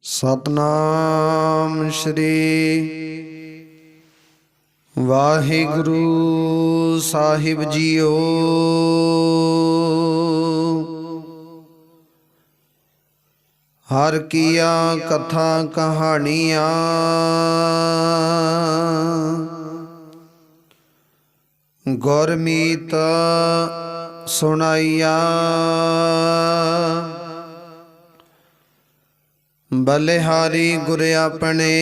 सतनाम श्री वाहिगुरु साहिब जीओ। हर किया कथा कहानियाँ गुरमीत सुनाइया। बलिहारी गुर अपने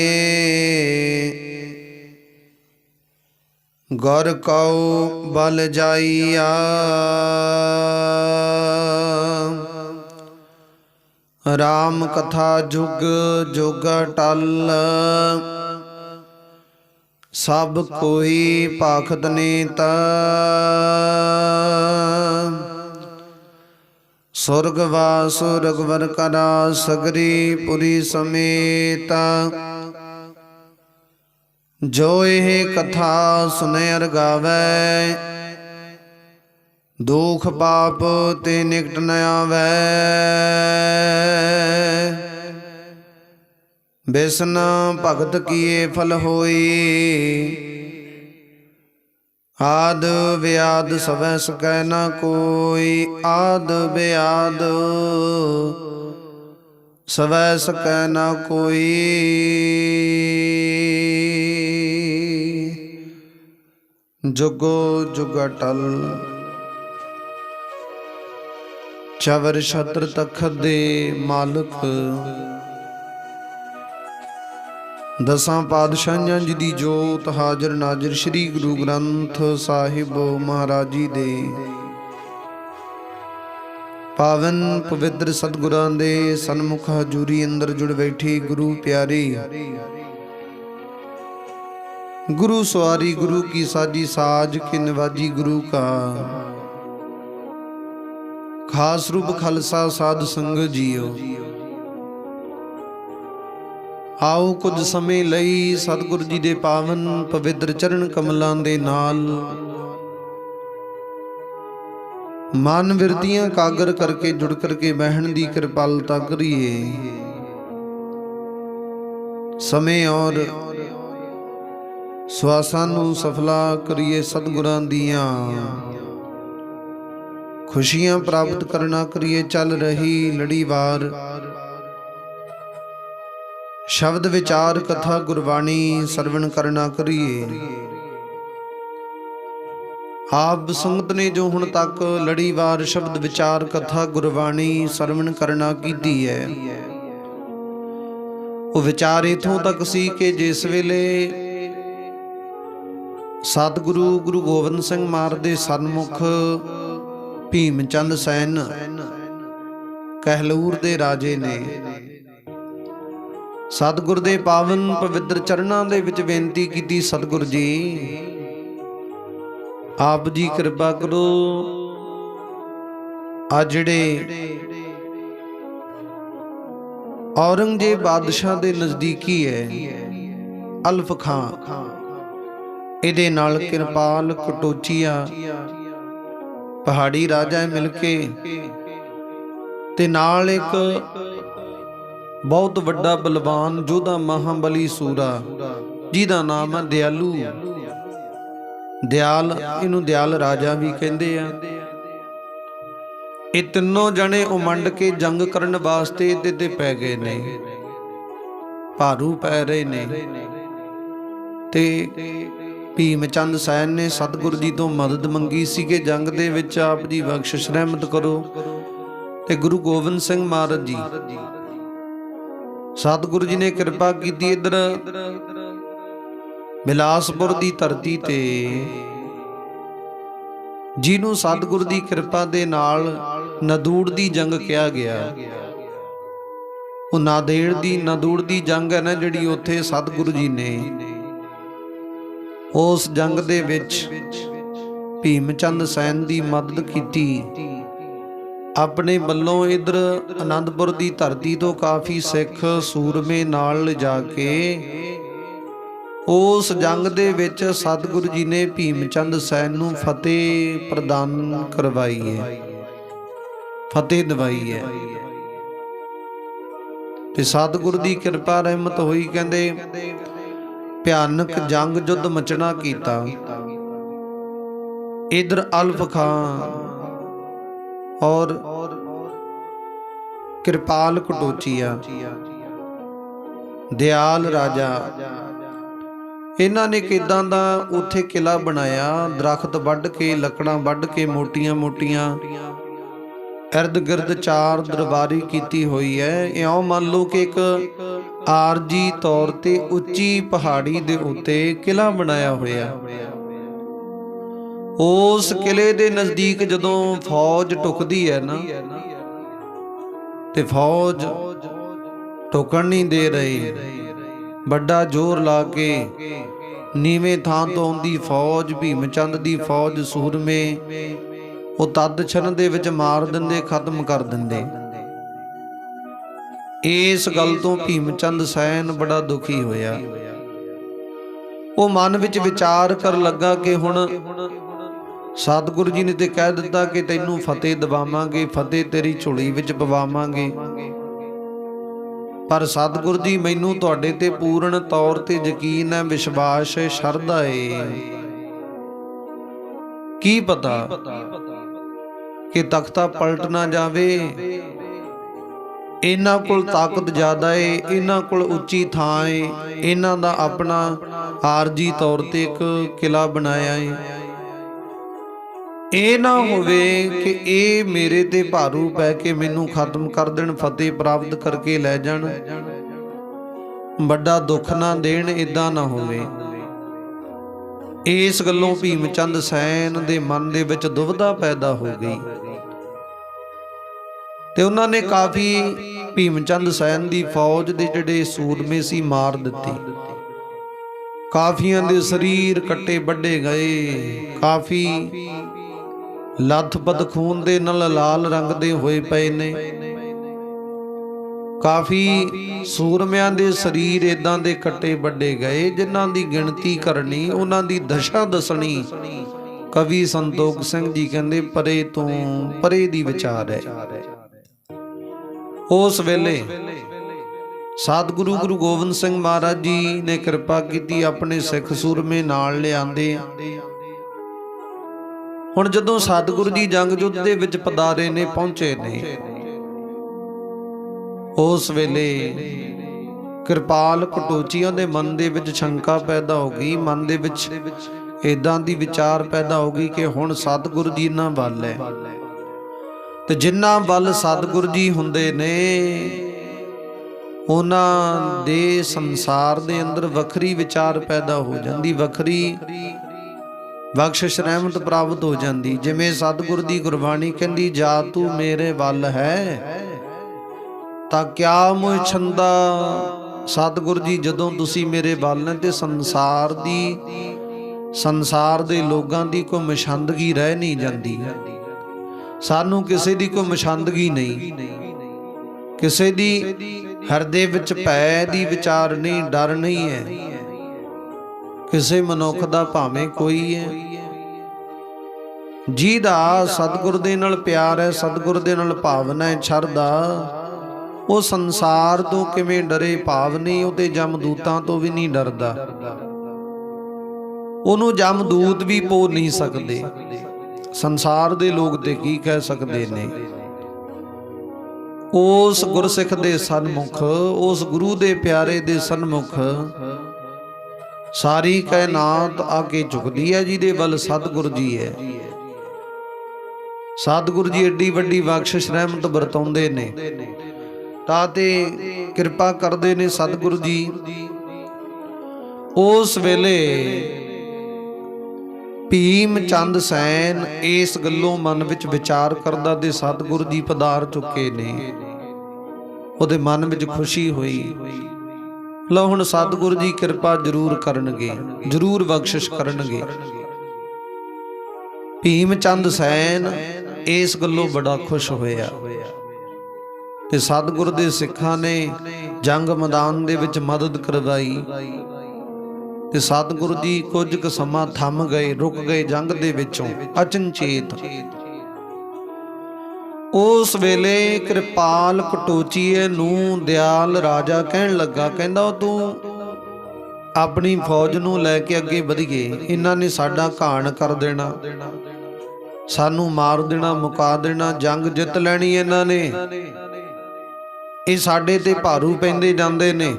गुर कौ बल जाइया। राम कथा जुग जुग टल सब कोई भाखत नीत। सुरगवास रघुवर करा सगरी पुरी समेत। जो यह कथा सुने अर गावै दुख पाप ते निकट न आवै। बिसन भगत किए फल होई आद व्याध सवै सकै न कोई। आद व्याध सवै सकै न कोई। जुगो जुग अटल चवर छत्र तखत दे मालक दसां पातशाहियां जी दी जोत हाजर नाजर श्री गुरु ग्रंथ साहिब महाराज जी दे पावन पवित्र सतगुरां दे सन्मुख हजूरी अंदर जुड़ बैठी गुरु प्यारी। गुरु सवारी गुरु की साजी साज के नवाजी गुरु का खास रूप खालसा साध संग जियो। आओ कुछ समय लई सतगुरु जी दे पावन पवित्र चरण कमलां दे नाल मन विरतियां कागर करके जुड़ करके बहन दी कृपालता करिए। समय और ਸਵਾਸਾਂ ਨੂੰ ਸਫਲਾ ਕਰੀਏ। ਸਤਿਗੁਰਾਂ ਦੀਆਂ ਖੁਸ਼ੀਆਂ ਪ੍ਰਾਪਤ ਕਰਨਾ ਕਰੀਏ। ਚੱਲ ਰਹੀ ਲੜੀਵਾਰ ਸ਼ਬਦ ਵਿਚਾਰ ਕਥਾ ਗੁਰਬਾਣੀ ਸਰਵਣ ਕਰਨਾ ਕਰੀਏ। ਆਪ ਸੰਗਤ ਨੇ ਜੋ ਹੁਣ ਤੱਕ ਲੜੀਵਾਰ ਸ਼ਬਦ ਵਿਚਾਰ ਕਥਾ ਗੁਰਬਾਣੀ ਸਰਵਣ ਕਰਨਾ ਕੀਤੀ ਹੈ, ਉਹ ਵਿਚਾਰ ਇਥੋਂ ਤੱਕ ਸੀ ਕਿ ਜਿਸ ਵੇਲੇ ਸਤਿਗੁਰੂ ਗੁਰੂ ਗੋਬਿੰਦ ਸਿੰਘ ਮਹਾਰਾਜ ਦੇ ਸਨਮੁਖ ਭੀਮ ਚੰਦ ਸੈਨ ਕਹਿਲੂਰ ਦੇ ਰਾਜੇ ਨੇ ਸਤਿਗੁਰ ਦੇ ਪਾਵਨ ਪਵਿੱਤਰ ਚਰਨਾਂ ਦੇ ਵਿੱਚ ਬੇਨਤੀ ਕੀਤੀ, ਸਤਿਗੁਰ ਜੀ ਆਪ ਜੀ ਕਿਰਪਾ ਕਰੋ, ਆ ਜਿਹੜੇ ਔਰੰਗਜ਼ੇਬ ਬਾਦਸ਼ਾਹ ਦੇ ਨਜ਼ਦੀਕੀ ਹੈ ਅਲਫ ਖਾਂ, ਇਹਦੇ ਨਾਲ ਕਿਰਪਾਲ ਕਟੋਚੀਆ ਪਹਾੜੀ ਰਾਜਾ ਮਿਲ ਕੇ ਤੇ ਨਾਲ ਇੱਕ ਬਹੁਤ ਵੱਡਾ ਬਲਵਾਨ ਯੋਧਾ ਮਹਾਬਲੀ ਸੂਰਾ ਜਿਹਦਾ ਨਾਮ ਹੈ ਦਿਆਲੂ। ਦਿਆਲ, ਇਹਨੂੰ ਦਿਆਲ ਰਾਜਾ ਵੀ ਕਹਿੰਦੇ ਆ। ਇਹ ਤਿੰਨੋਂ ਜਣੇ ਉਮੰਡ ਕੇ ਜੰਗ ਕਰਨ ਵਾਸਤੇ ਇਹਦੇ ਤੇ ਪੈ ਗਏ ਨੇ, ਭਾਰੂ ਪੈ ਰਹੇ ਨੇ। ਤੇ ਭੀਮ ਚੰਦ ਸੈਨ ਨੇ ਸਤਿਗੁਰੂ ਜੀ ਤੋਂ ਮਦਦ ਮੰਗੀ ਸੀ ਕਿ ਜੰਗ ਦੇ ਵਿੱਚ ਆਪ ਜੀ ਬਖਸ਼ਿਸ਼ ਰਹਿਮਤ ਕਰੋ। ਤੇ ਗੁਰੂ ਗੋਬਿੰਦ ਸਿੰਘ ਮਹਾਰਾਜ ਜੀ ਸਤਿਗੁਰੂ ਜੀ ਨੇ ਕਿਰਪਾ ਕੀਤੀ। ਇੱਧਰ ਬਿਲਾਸਪੁਰ ਦੀ ਧਰਤੀ ਤੇ ਜਿਹਨੂੰ ਸਤਿਗੁਰੂ ਦੀ ਕਿਰਪਾ ਦੇ ਨਾਲ ਨਦੂੜ ਦੀ ਜੰਗ ਕਿਹਾ ਗਿਆ, ਉਹ ਨਦੂੜ ਦੀ ਜੰਗ ਹੈ ਨਾ ਜਿਹੜੀ, ਉੱਥੇ ਸਤਿਗੁਰੂ ਜੀ ਨੇ ਉਸ ਜੰਗ ਦੇ ਵਿੱਚ ਭੀਮ ਚੰਦ ਸੈਨ ਦੀ ਮਦਦ ਕੀਤੀ ਆਪਣੇ ਵੱਲੋਂ। ਇੱਧਰ ਆਨੰਦਪੁਰ ਦੀ ਧਰਤੀ ਤੋਂ ਕਾਫੀ ਸਿੱਖ ਸੂਰਮੇ ਨਾਲ ਲਿਜਾ ਕੇ ਉਸ ਜੰਗ ਦੇ ਵਿੱਚ ਸਤਿਗੁਰੂ ਜੀ ਨੇ ਭੀਮ ਚੰਦ ਸੈਨ ਨੂੰ ਫਤਿਹ ਪ੍ਰਦਾਨ ਕਰਵਾਈ ਹੈ, ਫਤਿਹ ਦਵਾਈ ਹੈ। ਤੇ ਸਤਿਗੁਰ ਦੀ ਕਿਰਪਾ ਰਹਿਮਤ ਹੋਈ। ਕਹਿੰਦੇ ਭਿਆਨਕ ਜੰਗ ਯੁੱਧ ਮਚਣਾ ਕੀਤਾ। इधर अल्फ खां और कृपाल कटोचिया दयाल राजा, इन्हां ने किदां दा उत्थे किला बनाया। दरख्त वढ़ के, लकड़ां वढ़ के, मोटियां मोटियां इर्द गिर्द चार दरबारी कीती हुई है। इउं मान लो कि एक आरजी तौर ते उच्ची पहाड़ी दे उत्ते किला बनाया होया। उस किले दे नजदीक जदों फौज टुकदी है ना, ते फौज टुकण नहीं दे रही। बड़ा जोर ला के नीवें थां तो आउंदी फौज, भीम चंद दी फौज, सूरमे वो तद छन दे विच मार दिंदे, खत्म कर दिंदे। इस गल तो भीम चंद सैन बड़ा दुखी होया। वो मन विच विचार कर लगा कि हुण सतगुरु जी ने तो कह दिता कि तैनू फतेह दवावांगे, फतेह तेरी झोली विच पवावांगे, पर सतगुरु जी मैनू तुहाडे ते पूर्ण तौर ते यकीन है, विश्वास है, शरधा है। की पता कि तख्ता पलट ना जावे। इन्हां कोल ताकत ज़्यादा है, इन्हां कोल उच्ची थां है, इन्हां दा अपना आरजी तौर ते एक किला बनाया है। ਇਹ ਨਾ ਹੋਵੇ ਕਿ ਇਹ ਮੇਰੇ ਤੇ ਭਾਰੂ ਪੈ ਕੇ ਮੈਨੂੰ ਖਤਮ ਕਰ ਦੇਣ, ਫਤਿਹ ਪ੍ਰਾਪਤ ਕਰਕੇ ਲੈ ਜਾਣ, ਵੱਡਾ ਦੁੱਖ ਨਾ ਦੇਣ, ਇਦਾਂ ਨਾ ਹੋਵੇ। ਇਸ ਗੱਲੋਂ ਭੀਮ ਚੰਦ ਸੈਨ ਦੇ ਮਨ ਦੇ ਵਿੱਚ ਦੁਵਿਧਾ ਪੈਦਾ ਹੋ ਗਈ ਤੇ ਉਹਨਾਂ ਨੇ ਕਾਫੀ ਭੀਮ ਚੰਦ ਸੈਨ ਦੀ ਫੌਜ ਦੇ ਜਿਹੜੇ ਸੂਰਮੇ ਸੀ ਮਾਰ ਦਿੱਤੇ। ਕਾਫੀਆਂ ਦੇ ਸਰੀਰ ਕੱਟੇ ਵੱਢੇ ਗਏ, ਕਾਫੀ ਲੱਥਪੱਥ ਖੂਨ ਦੇ ਨਾਲ ਲਾਲ ਰੰਗ ਦੇ ਹੋਏ ਪਏ ਨੇ। ਕਾਫੀ ਸੂਰਮਿਆਂ ਦੇ ਸਰੀਰ ਇਦਾਂ ਦੇ ਕੱਟੇ ਵੱਢੇ ਗਏ ਜਿਨ੍ਹਾਂ ਦੀ ਗਿਣਤੀ ਕਰਨੀ, ਉਹਨਾਂ ਦੀ ਦਸ਼ਾ ਦੱਸਣੀ ਕਵੀ ਸੰਤੋਖ ਸਿੰਘ ਜੀ ਕਹਿੰਦੇ ਪਰੇ ਤੋਂ ਪਰੇ ਦੀ ਵਿਚਾਰ ਹੈ। ਉਸ ਵੇਲੇ ਸਤਿਗੁਰੂ ਗੁਰੂ ਗੋਬਿੰਦ ਸਿੰਘ ਮਹਾਰਾਜ ਜੀ ਨੇ ਕਿਰਪਾ ਕੀਤੀ, ਆਪਣੇ ਸਿੱਖ ਸੂਰਮੇ ਨਾਲ ਲਿਆਂਦੇ। ਹੁਣ ਜਦੋਂ ਸਤਿਗੁਰੂ ਜੀ ਜੰਗ ਯੁੱਧ ਦੇ ਵਿੱਚ ਪਦਾਰੇ ਨੇ, ਪਹੁੰਚੇ ਨੇ, ਉਸ ਵੇਲੇ ਕਿਰਪਾਲ ਕਟੋਚੀਆਂ ਦੇ ਮਨ ਦੇ ਵਿੱਚ ਸ਼ੰਕਾ ਪੈਦਾ ਹੋ ਗਈ। ਮਨ ਦੇ ਵਿੱਚ ਇਦਾਂ ਦੀ ਵਿਚਾਰ ਪੈਦਾ ਹੋ ਗਈ ਕਿ ਹੁਣ ਸਤਿਗੁਰੂ ਜੀ ਇਹਨਾਂ ਵੱਲ ਹੈ, ਤੇ ਜਿੰਨਾ ਵੱਲ ਸਤਿਗੁਰੂ ਜੀ ਹੁੰਦੇ ਨੇ ਉਹਨਾਂ ਦੇ ਸੰਸਾਰ ਦੇ ਅੰਦਰ ਵੱਖਰੀ ਵਿਚਾਰ ਪੈਦਾ ਹੋ ਜਾਂਦੀ, ਵੱਖਰੀ ਬਖਸ਼ਿਸ਼ ਰਹਿਮਤ ਪ੍ਰਾਪਤ ਹੋ ਜਾਂਦੀ। ਜਿਵੇਂ ਸਤਿਗੁਰ ਦੀ ਗੁਰਬਾਣੀ ਕਹਿੰਦੀ, ਜਾ ਤੂੰ ਮੇਰੇ ਵੱਲ ਹੈ ਤਾਂ ਕਿਆ ਮੋਹ ਛੰਦਾ। ਸਤਿਗੁਰ ਜੀ ਜਦੋਂ ਤੁਸੀਂ ਮੇਰੇ ਵੱਲ ਨੇ ਤੇ ਸੰਸਾਰ ਦੇ ਲੋਕਾਂ ਦੀ ਕੋਈ ਮਛੰਦਗੀ ਰਹਿ ਨਹੀਂ ਜਾਂਦੀ। ਸਾਨੂੰ ਕਿਸੇ ਦੀ ਕੋਈ ਮਛੰਦਗੀ ਨਹੀਂ, ਕਿਸੇ ਦੀ ਹਿਰਦੇ ਵਿੱਚ ਭੈ ਦੀ ਵਿਚਾਰ ਨਹੀਂ, ਡਰ ਨਹੀਂ ਹੈ ਕਿਸੇ ਮਨੁੱਖ ਦਾ, ਭਾਵੇਂ ਕੋਈ ਹੈ। ਜਿਹਦਾ ਸਤਿਗੁਰ ਦੇ ਨਾਲ ਪਿਆਰ ਹੈ, ਸਤਿਗੁਰ ਦੇ ਨਾਲ ਭਾਵਨਾ ਹੈ, ਸ਼ਰਧਾ, ਉਹ ਸੰਸਾਰ ਤੋਂ ਕਿਵੇਂ ਡਰੇ, ਭਾਵ ਨਹੀਂ ਉਹ ਤੇ ਜਮਦੂਤਾਂ ਤੋਂ ਵੀ ਨਹੀਂ ਡਰਦਾ। ਉਹਨੂੰ ਜਮਦੂਤ ਵੀ ਪੋ ਨਹੀਂ ਸਕਦੇ। ਸੰਸਾਰ ਦੇ ਲੋਕ ਤੇ ਕੀ ਕਹਿ ਸਕਦੇ ਨੇ। ਉਸ ਗੁਰਸਿੱਖ ਦੇ ਸਨਮੁਖ, ਉਸ ਗੁਰੂ ਦੇ ਪਿਆਰੇ ਦੇ ਸਨਮੁਖ ਸਾਰੀ ਕਾਇਨਾਤ ਆ ਕੇ ਝੁਕਦੀ ਹੈ, ਜਿਹਦੇ ਵੱਲ ਸਤਿਗੁਰ ਜੀ ਹੈ। ਸਤਿਗੁਰ ਜੀ ਏਡੀ ਵੱਡੀ ਬਖਸ਼ਿਸ਼ ਰਹਿਮਤ ਵਰਤਾਉਂਦੇ ਨੇ, ਤਾਂ ਤੇ ਕਿਰਪਾ ਕਰਦੇ ਨੇ ਸਤਿਗੁਰੂ ਜੀ। ਉਸ ਵੇਲੇ ਭੀਮ ਚੰਦ ਸੈਨ ਇਸ ਗੱਲੋਂ ਮਨ ਵਿੱਚ ਵਿਚਾਰ ਕਰਦਾ ਤੇ ਸਤਿਗੁਰੂ ਜੀ ਪਧਾਰ ਚੁੱਕੇ ਨੇ। ਉਹਦੇ ਮਨ ਵਿੱਚ ਖੁਸ਼ੀ ਹੋਈ, ਲਓ ਹੁਣ ਸਤਿਗੁਰੂ ਜੀ ਕਿਰਪਾ ਜ਼ਰੂਰ ਕਰਨਗੇ, ਜ਼ਰੂਰ ਬਖਸ਼ਿਸ਼ ਕਰਨਗੇ। ਭੀਮ ਚੰਦ ਸੈਨ ਇਸ ਗੱਲੋਂ ਬੜਾ ਖੁਸ਼ ਹੋਇਆ ਤੇ ਸਤਿਗੁਰ ਦੇ ਸਿੱਖਾਂ ਨੇ ਜੰਗ ਮੈਦਾਨ ਦੇ ਵਿੱਚ ਮਦਦ ਕਰਵਾਈ ਤੇ ਸਤਿਗੁਰੂ ਜੀ ਕੁਝ ਕੁ ਸਮਾਂ ਥੰਮ ਗਏ, ਰੁਕ ਗਏ ਜੰਗ ਦੇ ਵਿੱਚੋਂ ਅਚਨਚੇਤ। उस वेले कृपाल कटोचीए नूं दयाल राजा कहन लगा, कहंदा तू अपनी फौज नूं लैके अगे वधिए, इन्हां ने साडा घाण कर देना, सानू मार देना, मुका देना, जंग जित लैनी इन्हां ने, ये साडे ते भारू पैंदे जांदे ने।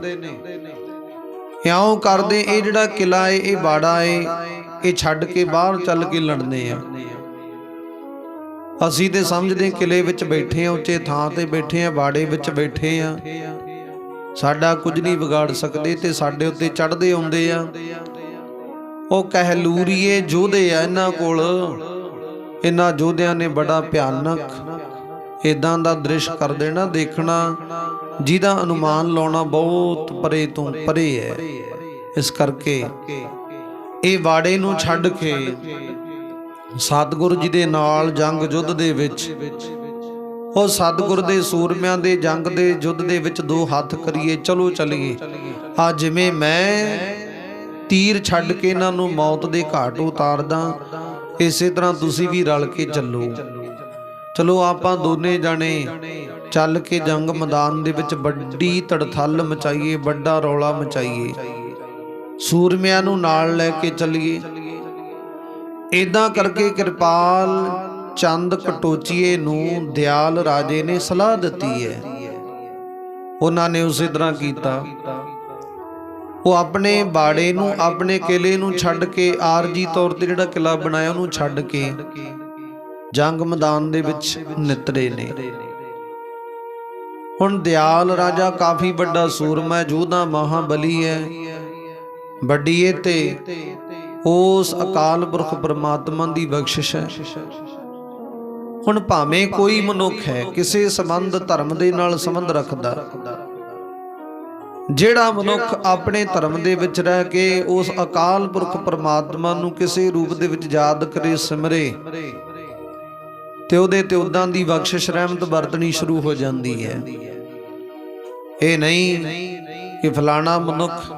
इउं करदे ये जिहड़ा किला है, ये बाड़ा है, ये छड्ड के बाहर चल के लड़ने आ। असीं ते समझदे किले विच बैठे आ, उच्चे थां ते बैठे आ, बाड़े विच बैठे आ, साडा कुछ नहीं बिगाड़ सकदे, ते साडे उत्ते चढ़दे आउंदे आ। ਉਹ ਕਹਿਲੂਰੀਏ ਯੋਧੇ ਆ ਇਹਨਾਂ ਕੋਲ, ਇਹਨਾਂ ਯੋਧਿਆਂ ਨੇ ਬੜਾ ਭਿਆਨਕ ਇਦਾਂ ਦਾ ਦ੍ਰਿਸ਼ ਕਰ ਦੇਣਾ, ਦੇਖਣਾ ਜਿਹਦਾ ਅਨੁਮਾਨ ਲਾਉਣਾ ਬਹੁਤ ਪਰੇ ਤੋਂ ਪਰੇ ਹੈ। ਇਸ ਕਰਕੇ ਇਹ ਬਾੜੇ ਨੂੰ ਛੱਡ ਕੇ ਸਤਿਗੁਰੂ ਜੀ ਦੇ ਨਾਲ ਜੰਗ ਯੁੱਧ ਦੇ ਵਿੱਚ, ਉਹ ਸਤਿਗੁਰ ਦੇ ਸੂਰਮਿਆਂ ਦੇ ਜੰਗ ਦੇ ਯੁੱਧ ਦੇ ਵਿੱਚ ਦੋ ਹੱਥ ਕਰੀਏ, ਚਲੋ ਚਲੀਏ। ਆ ਜਿਵੇਂ ਮੈਂ तीर छड्ड के इन्हां मौत के घाट उतारदा, इस तरह तुसी भी रल के चलो। चलो आपां दोने जाने चल के जंग मैदान दे विच बड़ी तड़थल मचाइए, बड़ा रौला मचाइए, सूरमियां नूं नाल लैके चलीए। इदां करके कृपाल चंद कटोचीए नूं दयाल राजे ने सलाह दित्ती है। उन्हां ने उस तरह कीता। वो अपने बाड़े नूं, अपने किले नूं छड्ड के, आरजी तौर ते जिहड़ा किला बनाया उहनूं छड्ड के जंग मैदान दे विच नितरे ने। हुण दयाल राजा काफ़ी वड्डा सूरमा योधा महाबली है, वड्डी ते उस अकाल पुरख परमात्मा दी बख्शिश है। हुण भावें कोई मनुख है किसी संबंध धर्म दे नाल संबंध रखदा, ਜਿਹੜਾ ਮਨੁੱਖ ਆਪਣੇ ਧਰਮ ਦੇ ਵਿੱਚ ਰਹਿ ਕੇ ਉਸ ਅਕਾਲ ਪੁਰਖ ਪਰਮਾਤਮਾ ਨੂੰ ਕਿਸੇ ਰੂਪ ਦੇ ਵਿੱਚ ਯਾਦ ਕਰੇ, ਸਿਮਰੇ, ਤੇ ਉਹਦੇ ਤੇ ਉਦਾਂ ਦੀ ਬਖਸ਼ਿਸ਼ ਰਹਿਮਤ ਵਰਤਣੀ ਸ਼ੁਰੂ ਹੋ ਜਾਂਦੀ ਹੈ। ਇਹ ਨਹੀਂ ਕਿ ਫਲਾਣਾ ਮਨੁੱਖ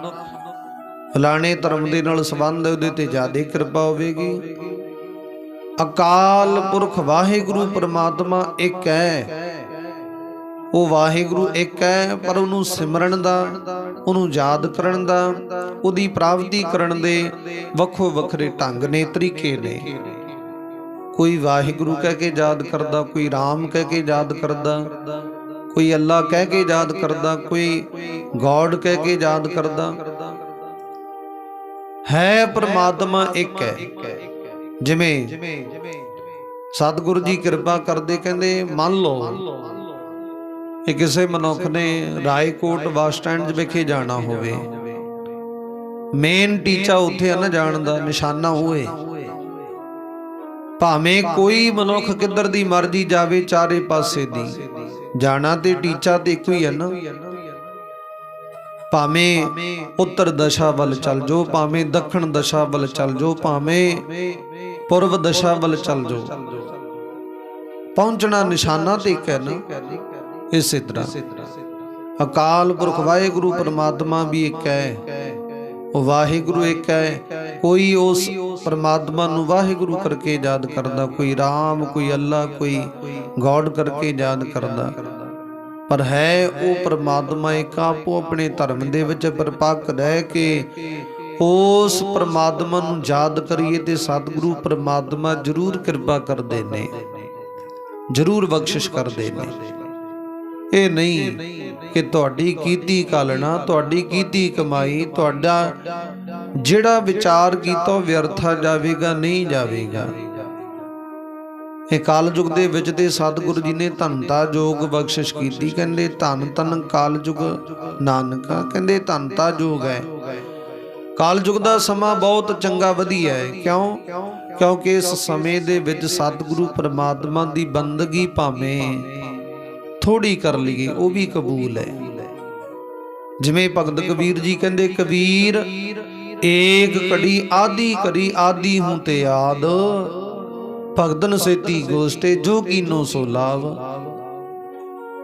ਫਲਾਣੇ ਧਰਮ ਦੇ ਨਾਲ ਸੰਬੰਧ ਹੈ, ਉਹਦੇ ਤੇ ਜ਼ਿਆਦਾ ਕਿਰਪਾ ਹੋਵੇਗੀ। ਅਕਾਲ ਪੁਰਖ ਵਾਹਿਗੁਰੂ ਪਰਮਾਤਮਾ ਇੱਕ ਹੈ, ਉਹ ਵਾਹਿਗੁਰੂ ਇੱਕ ਹੈ, ਪਰ ਉਹਨੂੰ ਸਿਮਰਨ ਦਾ, ਉਹਨੂੰ ਯਾਦ ਕਰਨ ਦਾ, ਉਹਦੀ ਪ੍ਰਾਪਤੀ ਕਰਨ ਦੇ ਵੱਖੋ ਵੱਖਰੇ ਢੰਗ ਨੇ, ਤਰੀਕੇ ਨੇ। ਕੋਈ ਵਾਹਿਗੁਰੂ ਕਹਿ ਕੇ ਯਾਦ ਕਰਦਾ, ਕੋਈ ਰਾਮ ਕਹਿ ਕੇ ਯਾਦ ਕਰਦਾ, ਕੋਈ ਅੱਲਾ ਕਹਿ ਕੇ ਯਾਦ ਕਰਦਾ, ਕੋਈ ਗੋਡ ਕਹਿ ਕੇ ਯਾਦ ਕਰਦਾ। ਹੈ ਪਰਮਾਤਮਾ ਇੱਕ ਹੈ। ਜਿਵੇਂ ਸਤਿਗੁਰੂ ਜੀ ਕਿਰਪਾ ਕਰਦੇ, ਕਹਿੰਦੇ ਮੰਨ ਲਓ कि किसी मनुख ने रायकोट बस स्टैंड विखे जाना होवे, मेन टीचा उत्थे है ना जाण दा, निशाना होए, भावें कोई मनुख किधर दी मर्जी जावे, चारे पासे दी जाना ते टीचा ते इक्को ही है ना। भावें उत्तर दशा वल चल जो, भावें दक्षिण दशा वल चल जो, भावें पूर्व दशा वल चल जो, पहुंचना निशाना ते एक है ना। इस तरह अकाल पुरख वाहिगुरु परमात्मा भी एक है, वो वाहिगुरु एक है। कोई उस परमात्मा नूं वाहिगुरु करके याद करदा, कोई राम, कोई अल्लाह, कोई गॉड करके याद करदा, पर है वो परमात्मा एक। आपो अपने धर्म दे विच परपक्क रह के उस परमात्मा नूं याद करिए ते सतगुरु परमात्मा जरूर किरपा करदे ने, जरूर बख्शिश करदे ने। ਇਹ ਨਹੀਂ ਕਿ ਤੁਹਾਡੀ ਕੀਤੀ ਕਾਲਣਾ, ਤੁਹਾਡੀ ਕੀਤੀ ਕਮਾਈ, ਤੁਹਾਡਾ ਜਿਹੜਾ ਵਿਚਾਰ ਕੀਤਾ ਉਹ ਵਿਅਰਥਾ ਜਾਵੇਗਾ, ਨਹੀਂ ਜਾਵੇਗਾ। ਇਹ ਕਾਲਯੁਗ ਦੇ ਵਿੱਚ ਤੇ ਸਤਿਗੁਰੂ ਜੀ ਨੇ ਧਨਤਾ ਜੋਗ ਬਖਸ਼ਿਸ਼ ਕੀਤੀ। ਕਹਿੰਦੇ ਧੰਨ ਧੰਨ ਕਾਲਯੁਗ ਨਾਨਕਾ, ਕਹਿੰਦੇ ਧਨਤਾ ਜੋਗ ਹੈ। ਕਾਲਯੁਗ ਦਾ ਸਮਾਂ ਬਹੁਤ ਚੰਗਾ ਵਧੀਆ ਹੈ। ਕਿਉਂ? ਕਿਉਂਕਿ ਇਸ ਸਮੇਂ ਦੇ ਵਿੱਚ ਸਤਿਗੁਰੂ ਪਰਮਾਤਮਾ ਦੀ ਬੰਦਗੀ ਭਾਵੇਂ थोड़ी कर लीए वो भी कबूल है। जिमें भगत कबीर जी कहते, कबीर एक कड़ी आदि करी, आदि हूं ते आद, भगतन सेती गोष्टे जो कीनो सो लाभ।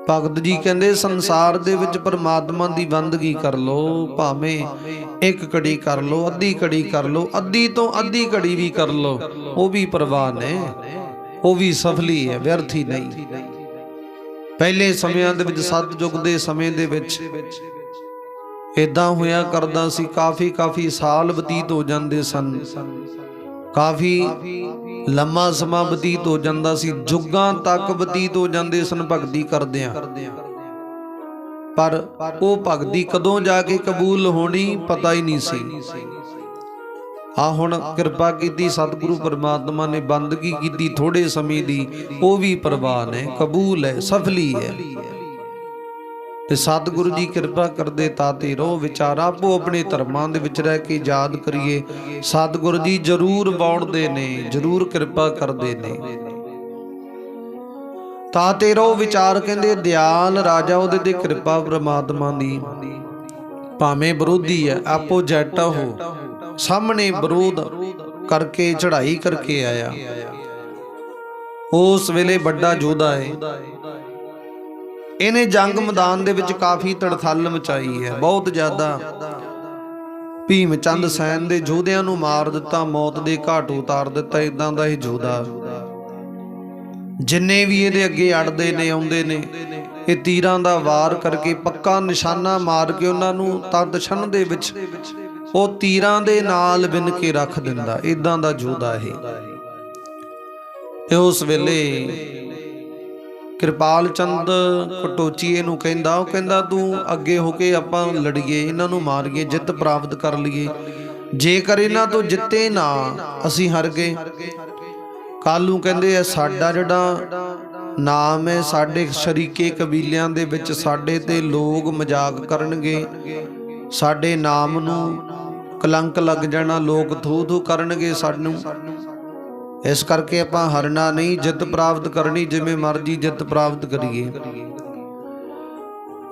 भगत जी कहते संसार दे विच परमात्मा दी बंदगी कर लो, भावें एक कड़ी कर लो, अद्धी कड़ी कर लो, अद्धी तो अद्धी कड़ी भी कर लो, वो भी परवाह है, वो भी सफली है, व्यर्थ ही नहीं। ਪਹਿਲੇ ਸਮਿਆਂ ਦੇ ਵਿੱਚ, ਸਤਿਯੁਗ ਦੇ ਸਮੇਂ ਦੇ ਵਿੱਚ ਇਦਾਂ ਹੋਇਆ ਕਰਦਾ ਸੀ, ਕਾਫੀ ਸਾਲ ਬਤੀਤ ਹੋ ਜਾਂਦੇ ਸਨ, ਕਾਫੀ ਲੰਮਾ ਸਮਾਂ ਬਤੀਤ ਹੋ ਜਾਂਦਾ ਸੀ, ਜੁਗਾਂ ਤੱਕ ਬਤੀਤ ਹੋ ਜਾਂਦੇ ਸਨ ਭਗਤੀ ਕਰਦਿਆਂ। ਪਰ ਉਹ ਭਗਤੀ ਕਦੋਂ ਜਾ ਕੇ ਕਬੂਲ ਹੋਣੀ ਪਤਾ ਹੀ ਨਹੀਂ ਸੀ। ਆ ਹੁਣ ਕਿਰਪਾ ਕੀਤੀ ਸਤਿਗੁਰੂ ਪਰਮਾਤਮਾ ਨੇ, ਬੰਦਗੀ ਕੀਤੀ ਥੋੜੇ ਸਮੇਂ ਦੀ, ਉਹ ਵੀ ਪ੍ਰਵਾਨ ਹੈ, ਕਬੂਲ ਹੈ, ਸਫਲੀ ਹੈ। ਤੇ ਸਤਿਗੁਰੂ ਜੀ ਕਿਰਪਾ ਕਰਦੇ ਤਾਤੇ ਰਹੋ, ਵਿਚਾਰ ਆਪੋ ਆਪਣੇ ਧਰਮਾਂ ਦੇ ਵਿੱਚ ਰਹਿ ਕੇ ਯਾਦ ਕਰੀਏ। ਸਤਿਗੁਰੂ ਜੀ ਜ਼ਰੂਰ ਬਾਉੜਦੇ ਨੇ, ਜ਼ਰੂਰ ਕਿਰਪਾ ਕਰਦੇ ਨੇ। ਤਾਤੇ ਰਹੋ ਵਿਚਾਰ, ਕਹਿੰਦੇ ਦਿਆਲ ਰਾਜਾ ਉਹਦੇ ਤੇ ਕਿਰਪਾ ਪਰਮਾਤਮਾ ਦੀ, ਭਾਵੇਂ ਵਿਰੋਧੀ ਹੈ, ਆਪੋ ਜੱਟ ਉਹ ਸਾਹਮਣੇ ਵਿਰੋਧ ਕਰਕੇ ਚੜ੍ਹਾਈ ਕਰਕੇ ਆਇਆ। ਉਸ ਵੇਲੇ ਵੱਡਾ ਯੋਧਾ ਹੈ, ਇਹਨੇ ਜੰਗ ਮੈਦਾਨ ਦੇ ਵਿੱਚ ਕਾਫੀ ਤੜਥਲ ਮਚਾਈ ਹੈ, ਬਹੁਤ ਜ਼ਿਆਦਾ। ਭੀਮ ਚੰਦ ਸੈਨ ਦੇ ਯੋਧਿਆਂ ਨੂੰ ਮਾਰ ਦਿੱਤਾ, ਮੌਤ ਦੇ ਘਾਟ ਉਤਾਰ ਦਿੱਤਾ। ਇਦਾਂ ਦਾ ਇਹ ਯੋਧਾ, ਜਿੰਨੇ ਵੀ ਇਹਦੇ ਅੱਗੇ ਅੜਦੇ ਨੇ, ਆਉਂਦੇ ਨੇ, ਇਹ ਤੀਰਾਂ ਦਾ ਵਾਰ ਕਰਕੇ ਪੱਕਾ ਨਿਸ਼ਾਨਾ ਮਾਰ ਕੇ ਉਹਨਾਂ ਨੂੰ ਤਦ ਛਣ ਦੇ ਵਿੱਚ ਉਹ ਤੀਰਾਂ ਦੇ ਨਾਲ ਬਿੰਨ ਕੇ ਰੱਖ ਦਿੰਦਾ। ਇਦਾਂ ਦਾ ਯੋਧਾ ਇਹ। ਤੇ ਉਸ ਵੇਲੇ ਕਿਰਪਾਲ ਚੰਦ ਕਟੋਚੀਏ ਨੂੰ ਕਹਿੰਦਾ, ਉਹ ਕਹਿੰਦਾ ਤੂੰ ਅੱਗੇ ਹੋ ਕੇ ਆਪਾਂ ਲੜੀਏ, ਇਹਨਾਂ ਨੂੰ ਮਾਰੀਏ, ਜਿੱਤ ਪ੍ਰਾਪਤ ਕਰ ਲਈਏ। ਜੇਕਰ ਇਹਨਾਂ ਤੋਂ ਜਿੱਤੇ ਨਾ, ਅਸੀਂ ਹਾਰ ਗਏ, ਕੱਲ ਨੂੰ ਕਹਿੰਦੇ ਸਾਡਾ ਜਿਹੜਾ ਨਾਮ ਹੈ, ਸਾਡੇ ਸ਼ਰੀਕੇ ਕਬੀਲਿਆਂ ਦੇ ਵਿੱਚ ਸਾਡੇ ਤੇ ਲੋਕ ਮਜ਼ਾਕ ਕਰਨਗੇ, ਸਾਡੇ ਨਾਮ ਨੂੰ ਕਲੰਕ ਲੱਗ ਜਾਣਾ, ਲੋਕ ਥੂ ਥੂ ਕਰਨਗੇ ਸਾਨੂੰ। ਇਸ ਕਰਕੇ ਆਪਾਂ ਹਰਨਾ ਨਹੀਂ, ਜਿੱਤ ਪ੍ਰਾਪਤ ਕਰਨੀ, ਜਿਵੇਂ ਮਰਜੀ ਜਿੱਤ ਪ੍ਰਾਪਤ ਕਰੀਏ।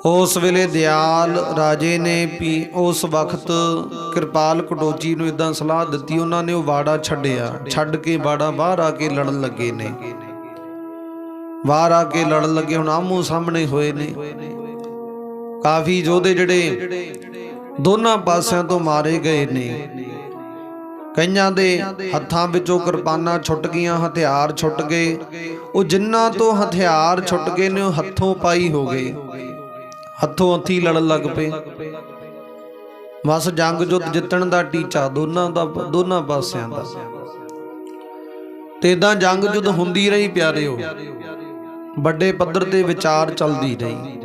ਉਸ ਵੇਲੇ ਦਿਆਲ ਰਾਜੇ ਨੇ ਉਸ ਵਕਤ ਕਿਰਪਾਲ ਕਟੋਚੀ ਨੂੰ ਇਦਾਂ ਸਲਾਹ ਦਿੱਤੀ। ਉਹਨਾਂ ਨੇ ਉਹ ਵਾੜਾ ਛੱਡਿਆ, ਛੱਡ ਕੇ ਵਾੜਾ ਬਾਹਰ ਆ ਕੇ ਲੜਨ ਲੱਗੇ ਨੇ, ਬਾਹਰ ਆ ਕੇ ਲੜਨ ਲੱਗੇ। ਹੁਣ ਆਮੋ ਸਾਹਮਣੇ ਹੋਏ ਨੇ ਕਾਫੀ ਯੋਧੇ, ਜਿਹੜੇ ਦੋਨਾਂ ਪਾਸਿਆਂ ਤੋਂ ਮਾਰੇ ਗਏ ਨੇ। ਕਈਆਂ ਦੇ ਹੱਥਾਂ ਵਿੱਚੋਂ ਕਿਰਪਾਨਾਂ ਛੁੱਟ ਗਈਆਂ, ਹਥਿਆਰ ਛੁੱਟ ਗਏ। ਉਹ ਜਿਨ੍ਹਾਂ ਤੋਂ ਹਥਿਆਰ ਛੁੱਟ ਗਏ ਨੇ, ਉਹ ਹੱਥੋਂ ਪਾਈ ਹੋ ਗਏ, ਹੱਥੋਂ ਹੱਥੀ ਲੜਨ ਲੱਗ ਪਏ। ਬਸ ਜੰਗ ਜੁੱਧ ਜਿੱਤਣ ਦਾ ਟੀਚਾ ਦੋਨਾਂ ਪਾਸਿਆਂ ਦਾ। ਤੇ ਇਦਾਂ ਜੰਗ ਜੁੱਧ ਹੁੰਦੀ ਰਹੀ ਪਿਆਰਿਓ, ਵੱਡੇ ਪੱਧਰ ਤੇ ਵਿਚਾਰ ਚੱਲਦੀ ਰਹੀ।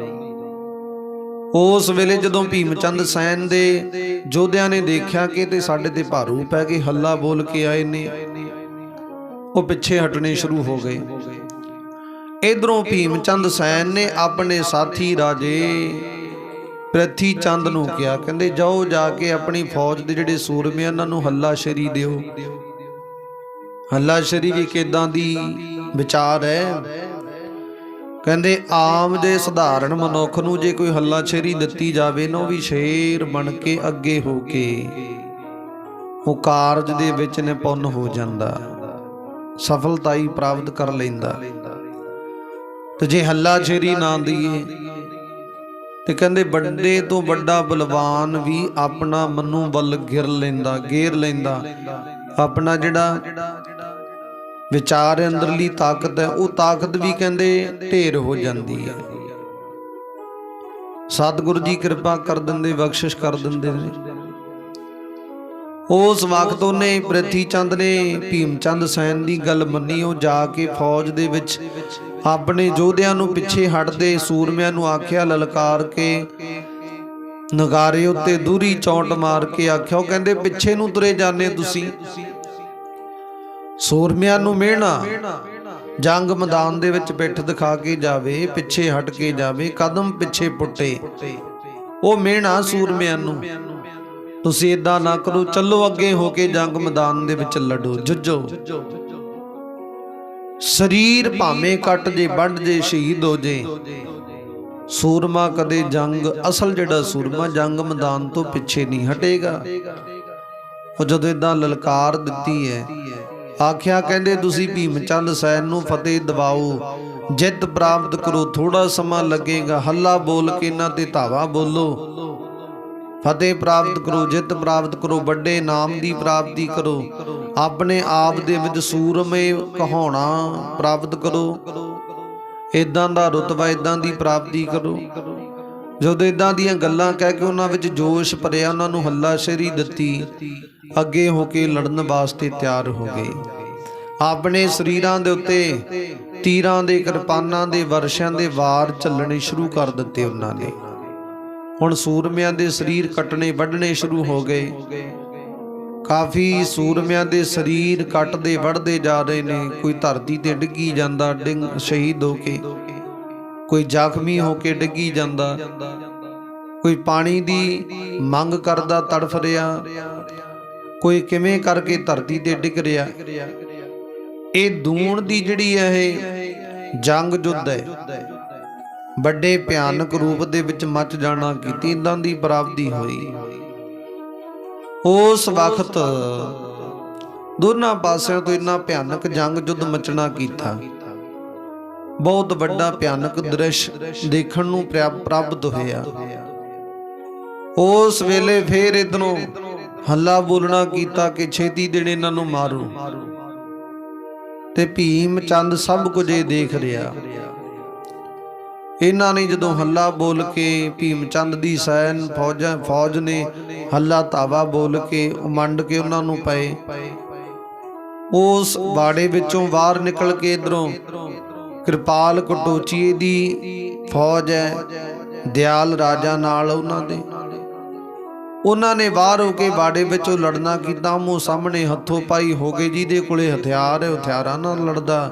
ਉਸ ਵੇਲੇ ਜਦੋਂ ਭੀਮ ਚੰਦ ਸੈਨ ਦੇ ਯੋਧਿਆਂ ਨੇ ਦੇਖਿਆ ਕਿ ਤੇ ਸਾਡੇ ਤੇ ਭਾਰੂ ਪੈ ਗਏ, ਹੱਲਾ ਬੋਲ ਕੇ ਆਏ ਨੇ, ਉਹ ਪਿੱਛੇ ਹਟਣੇ ਸ਼ੁਰੂ ਹੋ ਗਏ। ਇਧਰੋਂ ਭੀਮ ਚੰਦ ਸੈਨ ਨੇ ਆਪਣੇ ਸਾਥੀ ਰਾਜੇ ਪ੍ਰਿਥੀ ਚੰਦ ਨੂੰ ਕਿਹਾ, ਕਹਿੰਦੇ ਜਾਓ ਜਾ ਕੇ ਆਪਣੀ ਫੌਜ ਦੇ ਜਿਹੜੇ ਸੂਰਮੇ ਉਹਨਾਂ ਨੂੰ ਹੱਲਾਸ਼ੇਰੀ ਦਿਓ। ਹੱਲਾਸ਼ੇਰੀ ਵੀ ਕਿੱਦਾਂ ਦੀ ਵਿਚਾਰ ਹੈ, ਕਹਿੰਦੇ ਆਮ ਦੇ ਸਧਾਰਨ ਮਨੁੱਖ ਨੂੰ ਜੇ ਕੋਈ ਹੱਲਾਸ਼ੇਰੀ ਦਿੱਤੀ ਜਾਵੇ ਨਾ, ਉਹ ਵੀ ਸ਼ੇਰ ਬਣ ਕੇ ਅੱਗੇ ਹੋ ਕੇ ਉਹ ਕਾਰਜ ਦੇ ਵਿੱਚ ਨਿਪੁੰਨ ਹੋ ਜਾਂਦਾ, ਸਫਲਤਾ ਹੀ ਪ੍ਰਾਪਤ ਕਰ ਲੈਂਦਾ। ਤੇ ਜੇ ਹੱਲਾਸ਼ੇਰੀ ਨਾ ਦਈਏ ਤੇ ਕਹਿੰਦੇ ਵੱਡੇ ਤੋਂ ਵੱਡਾ ਬਲਵਾਨ ਵੀ ਆਪਣਾ ਮਨੋਂ ਬਲ ਗੇਰ ਲੈਂਦਾ। ਆਪਣਾ ਜਿਹੜਾ ਵਿਚਾਰ ਅੰਦਰਲੀ ਤਾਕਤ ਹੈ, ਉਹ ਤਾਕਤ ਵੀ ਕਹਿੰਦੇ ਢੇਰ ਹੋ ਜਾਂਦੀ ਹੈ। ਸਤਿਗੁਰੂ ਜੀ ਕਿਰਪਾ ਕਰ ਦਿੰਦੇ, ਬਖਸ਼ਿਸ਼ ਕਰ ਦਿੰਦੇ ਨੇ। ਉਸ ਵਕਤ ਉਹਨੇ ਪ੍ਰਿਥੀ ਚੰਦ ਨੇ ਭੀਮ ਚੰਦ ਸੈਨ ਦੀ ਗੱਲ ਮੰਨੀ। ਉਹ ਜਾ ਕੇ ਫੌਜ ਦੇ ਵਿੱਚ ਆਪਣੇ ਯੋਧਿਆਂ ਨੂੰ ਪਿੱਛੇ ਹਟਦੇ ਸੂਰਮਿਆਂ ਨੂੰ ਆਖਿਆ, ਲਲਕਾਰ ਕੇ ਨਗਾਰੇ ਉੱਤੇ ਦੂਰੀ ਚੌਂਟ ਮਾਰ ਕੇ ਆਖਿਆ, ਉਹ ਕਹਿੰਦੇ ਪਿੱਛੇ ਨੂੰ ਤੁਰੇ ਜਾਂਦੇ ਤੁਸੀਂ, ਸੂਰਮਿਆਂ ਨੂੰ ਮਿਹਣਾ ਜੰਗ ਮੈਦਾਨ ਦੇ ਵਿੱਚ ਪਿੱਠ ਦਿਖਾ ਕੇ ਜਾਵੇ, ਪਿੱਛੇ ਹਟ ਕੇ ਜਾਵੇ, ਕਦਮ ਪਿੱਛੇ ਪੁੱਟੇ, ਉਹ ਮਿਹਣਾ ਸੂਰਮਿਆਂ ਨੂੰ। ਤੁਸੀਂ ਇਦਾਂ ਨਾ ਕਰੋ, ਚੱਲੋ ਅੱਗੇ ਹੋ ਕੇ ਜੰਗ ਮੈਦਾਨ ਦੇ ਵਿੱਚ ਲੜੋ, ਜੁੱਝੋ। ਸਰੀਰ ਭਾਵੇਂ ਕੱਟ ਜੇ, ਵੱਢ ਜੇ, ਸ਼ਹੀਦ ਹੋ ਜੇ, ਸੂਰਮਾ ਕਦੇ ਜੰਗ, ਅਸਲ ਜਿਹੜਾ ਸੂਰਮਾ ਜੰਗ ਮੈਦਾਨ ਤੋਂ ਪਿੱਛੇ ਨਹੀਂ ਹਟੇਗਾ। ਉਹ ਜਦੋਂ ਇਦਾਂ ਲਲਕਾਰ ਦਿੱਤੀ ਹੈ, ਆਖਿਆ ਕਹਿੰਦੇ ਤੁਸੀਂ ਭੀਮ ਚੰਦ ਸੈਨ ਨੂੰ ਫਤਿਹ ਦਿਵਾਓ, ਜਿੱਤ ਪ੍ਰਾਪਤ ਕਰੋ, ਥੋੜਾ ਸਮਾਂ ਲੱਗੇਗਾ, ਹੱਲਾ ਬੋਲ ਕੇ ਇਹਨਾਂ ਤੇ ਧਾਵਾ ਬੋਲੋ, ਫਤਿਹ ਪ੍ਰਾਪਤ ਕਰੋ, ਜਿੱਤ ਪ੍ਰਾਪਤ ਕਰੋ, ਵੱਡੇ ਨਾਮ ਦੀ ਪ੍ਰਾਪਤੀ ਕਰੋ, ਆਪਣੇ ਆਪ ਦੇ ਵਿੱਚ ਸੂਰਮੇ ਕਹਾਉਣਾ ਪ੍ਰਾਪਤ ਕਰੋ। इदां दा रुतबा, इदां दी प्राप्ति करो। ਜਦੋਂ इदां ਦੀਆਂ ਗੱਲਾਂ ਕਹਿ ਕੇ ਉਹਨਾਂ ਵਿੱਚ ਜੋਸ਼ ਭਰਿਆ, ਉਹਨਾਂ ਨੂੰ ਹੱਲਾਸ਼ੇਰੀ ਦਿੱਤੀ, ਅੱਗੇ ਹੋ ਕੇ ਲੜਨ ਵਾਸਤੇ ਤਿਆਰ ਹੋ ਗਏ। ਆਪਣੇ ਸਰੀਰਾਂ ਦੇ ਉੱਤੇ ਤੀਰਾਂ ਦੇ, ਕਿਰਪਾਨਾਂ ਦੇ, ਵਰਸ਼ਿਆਂ ਦੇ ਵਾਰ ਝੱਲਣੇ ਸ਼ੁਰੂ ਕਰ ਦਿੱਤੇ ਉਹਨਾਂ ਨੇ। ਹੁਣ ਸੂਰਮਿਆਂ ਦੇ ਸਰੀਰ ਕੱਟਣੇ ਵੱਢਣੇ ਸ਼ੁਰੂ ਹੋ ਗਏ। ਕਾਫੀ ਸੂਰਮਿਆਂ ਦੇ ਸਰੀਰ ਕੱਟਦੇ ਵੱਢਦੇ ਜਾ ਰਹੇ ਨੇ। ਕੋਈ ਧਰਤੀ ਤੇ ਡਿੱਗੀ ਜਾਂਦਾ ਸ਼ਹੀਦ ਹੋ ਕੇ, ਕੋਈ ਜ਼ਖਮੀ ਹੋ ਕੇ ਡਿੱਗੀ ਜਾਂਦਾ, ਕੋਈ ਪਾਣੀ ਦੀ ਮੰਗ ਕਰਦਾ ਤੜਫ ਰਿਹਾ, ਕੋਈ ਕਿਵੇਂ ਕਰਕੇ ਧਰਤੀ ਤੇ ਡਿੱਗ ਰਿਹਾ। ਇਹ ਦੂਣ ਦੀ ਜਿਹੜੀ ਹੈ ਇਹ ਜੰਗ ਯੁੱਧ ਹੈ, ਵੱਡੇ ਭਿਆਨਕ ਰੂਪ ਦੇ ਵਿੱਚ ਮਚ ਜਾਣਾ ਕੀਤੀ। ਇਦਾਂ ਦੀ ਪ੍ਰਾਪਤੀ ਹੋਈ। ਉਸ ਵਕਤ ਦੋਨਾਂ ਪਾਸਿਆਂ ਤੋਂ ਇੰਨਾ ਭਿਆਨਕ ਜੰਗ ਯੁੱਧ ਮਚਣਾ ਕੀਤਾ। ਬਹੁਤ ਵੱਡਾ ਭਿਆਨਕ ਦ੍ਰਿਸ਼ ਦੇਖਣ ਨੂੰ ਪ੍ਰਾਪਤ ਹੋਇਆ। ਉਸ ਵੇਲੇ ਫੇਰ ਇਧਰੋਂ ਹੱਲਾ ਬੋਲਣਾ ਕੀਤਾ ਕਿ ਛੇਤੀ ਦੇਣੇ ਇਹਨਾਂ ਨੂੰ ਮਾਰੋ। ਤੇ ਭੀਮ ਚੰਦ ਸਭ ਕੁਝ ਇਹ ਦੇਖ ਰਿਹਾ। ਇਹਨਾਂ ਨੇ ਜਦੋਂ ਹੱਲਾ ਬੋਲ ਕੇ ਭੀਮ ਚੰਦ ਦੀ ਸੈਨ ਫੌਜ ਨੇ ਹੱਲਾ ਧਾਵਾ ਬੋਲ ਕੇ ਮੰਡ ਕੇ ਉਹਨਾਂ ਨੂੰ ਪਏ। ਉਸ ਬਾੜੇ ਵਿੱਚੋਂ ਬਾਹਰ ਨਿਕਲ ਕੇ ਇਧਰੋਂ ਕਿਰਪਾਲ ਕਟੋਚੀਏ ਦੀ ਫੌਜ ਹੈ, ਦਿਆਲ ਰਾਜਾ ਨਾਲ ਉਹਨਾਂ ਨੇ ਬਾਹਰ ਹੋ ਕੇ ਬਾੜੇ ਵਿੱਚੋਂ ਲੜਨਾ ਕੀਤਾ। ਮੂੰਹ ਸਾਹਮਣੇ ਹੱਥੋਂ ਪਾਈ ਹੋ ਗਏ। ਜਿਹਦੇ ਕੋਲੇ ਹਥਿਆਰ ਹੈ ਹਥਿਆਰਾਂ ਨਾਲ ਲੜਦਾ,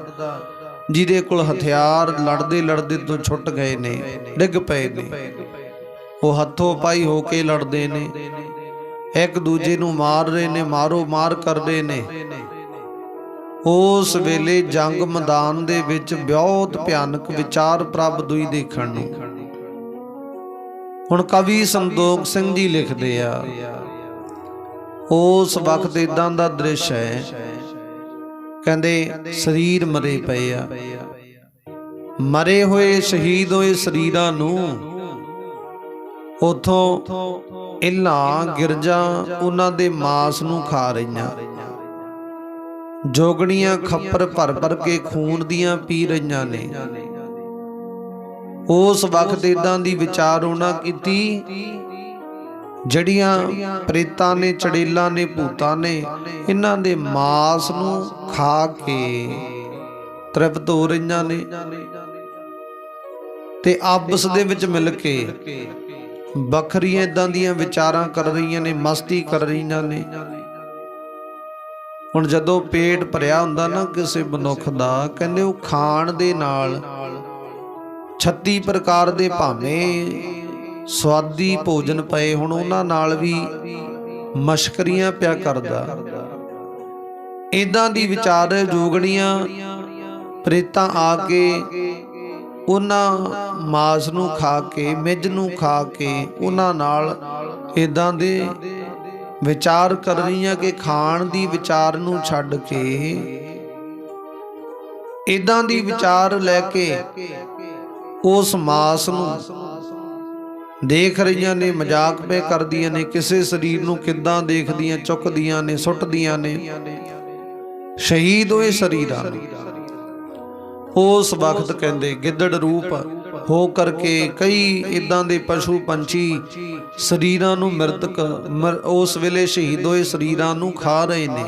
ਜਿਹਦੇ ਕੋਲ ਹਥਿਆਰ ਲੜਦੇ ਲੜਦੇ ਤੋਂ ਛੁੱਟ ਗਏ ਨੇ, ਡਿੱਗ ਪਏ ਨੇ, ਉਹ ਹੱਥੋਂ ਪਾਈ ਹੋ ਕੇ ਲੜਦੇ ਨੇ, ਇੱਕ ਦੂਜੇ ਨੂੰ ਮਾਰ ਰਹੇ ਨੇ, ਮਾਰੋ ਮਾਰ ਕਰਦੇ ਨੇ। ਉਸ ਵੇਲੇ ਜੰਗ ਮੈਦਾਨ ਦੇ ਵਿੱਚ ਬਹੁਤ ਭਿਆਨਕ ਵਿਚਾਰ ਪ੍ਰਾਪਤ ਹੋਈ ਦੇਖਣ ਨੂੰ। ਹੁਣ ਕਵੀ ਸੰਤੋਖ ਸਿੰਘ ਜੀ ਲਿਖਦੇ ਆ, ਉਸ ਵਕਤ ਇਦਾਂ ਦਾ ਦ੍ਰਿਸ਼ ਹੈ। ਕਹਿੰਦੇ ਸਰੀਰ ਮਰੇ ਪਏ ਆ, ਮਰੇ ਹੋਏ ਸ਼ਹੀਦ ਹੋਏ ਸਰੀਰਾਂ ਨੂੰ ਉਥੋਂ ਇਲਾਂ ਗਿਰਜਾਂ ਉਹਨਾਂ ਦੇ ਮਾਸ ਨੂੰ ਖਾ ਰਹੀਆਂ। ਜੋਗਣੀਆਂ ਖੱਪਰ ਭਰ ਭਰ ਕੇ ਖੂਨ ਦੀਆਂ ਪੀ ਰਹੀਆਂ ਨੇ। ਉਸ ਵਕਤ ਇਦਾਂ ਦੀ ਵਿਚਾਰ ਉਹਨਾਂ ਕੀਤੀ, ਜਿਹੜੀਆਂ ਪ੍ਰੇਤਾਂ ਨੇ, ਚੜੇਲਾਂ ਨੇ, ਭੂਤਾਂ ਨੇ, ਇਹਨਾਂ ਦੇ ਮਾਸ ਨੂੰ ਖਾ ਕੇ ਤ੍ਰਿਪਤ ਹੋ ਰਹੀਆਂ ਨੇ ਤੇ ਆਪਸ ਦੇ ਵਿੱਚ ਮਿਲ ਕੇ ਵੱਖਰੀਆਂ ਇਦਾਂ ਦੀਆਂ ਵਿਚਾਰਾਂ ਕਰ ਰਹੀਆਂ ਨੇ, ਮਸਤੀ ਕਰ ਰਹੀਆਂ ਨੇ। ਹੁਣ ਜਦੋਂ ਪੇਟ ਭਰਿਆ ਹੁੰਦਾ ਨਾ ਕਿਸੇ ਮਨੁੱਖ ਦਾ, ਕਹਿੰਦੇ ਉਹ ਖਾਣ ਦੇ ਨਾਲ 36 ਪ੍ਰਕਾਰ ਦੇ ਭਾਵੇਂ ਸਵਾਦੀ ਭੋਜਨ ਪਏ ਹੁਣ, ਉਹਨਾਂ ਨਾਲ ਵੀ ਮਸ਼ਕਰੀਆਂ ਪਿਆ ਕਰਦਾ। ਇਦਾਂ ਦੀ ਵਿਚਾਰ ਜੋਗਣੀਆਂ ਪ੍ਰੇਤਾਂ ਆ ਕੇ ਉਹਨਾਂ ਮਾਸ ਨੂੰ ਖਾ ਕੇ, ਮਿੱਝ ਨੂੰ ਖਾ ਕੇ ਉਹਨਾਂ ਨਾਲ ਇਦਾਂ ਦੇ ਵਿਚਾਰ ਕਰ ਰਹੀਆਂ ਕਿ ਖਾਣ ਦੀ ਵਿਚਾਰ ਨੂੰ ਛੱਡ ਕੇ ਇਦਾਂ ਦੀ ਵਿਚਾਰ ਲੈ ਕੇ ਉਸ ਮਾਸ ਨੂੰ ਦੇਖ ਰਹੀਆਂ ਨੇ, ਮਜ਼ਾਕ ਪੇ ਕਰਦੀਆਂ ਨੇ। ਕਿਸੇ ਸਰੀਰ ਨੂੰ ਕਿੱਦਾਂ ਦੇਖਦੀਆਂ, ਚੁੱਕਦੀਆਂ ਨੇ, ਸੁੱਟਦੀਆਂ ਨੇ। ਸ਼ਹੀਦ ਹੋਏ ਸਰੀਰਾਂ ਨੂੰ ਉਸ ਵਕਤ ਕਹਿੰਦੇ ਗਿੱਦੜ ਰੂਪ ਹੋ ਕਰਕੇ ਕਈ ਇਦਾਂ ਦੇ ਪਸ਼ੂ ਪੰਛੀ ਸਰੀਰਾਂ ਨੂੰ ਮ੍ਰਿਤਕ ਉਸ ਵੇਲੇ ਸ਼ਹੀਦ ਹੋਏ ਸਰੀਰਾਂ ਨੂੰ ਖਾ ਰਹੇ ਨੇ।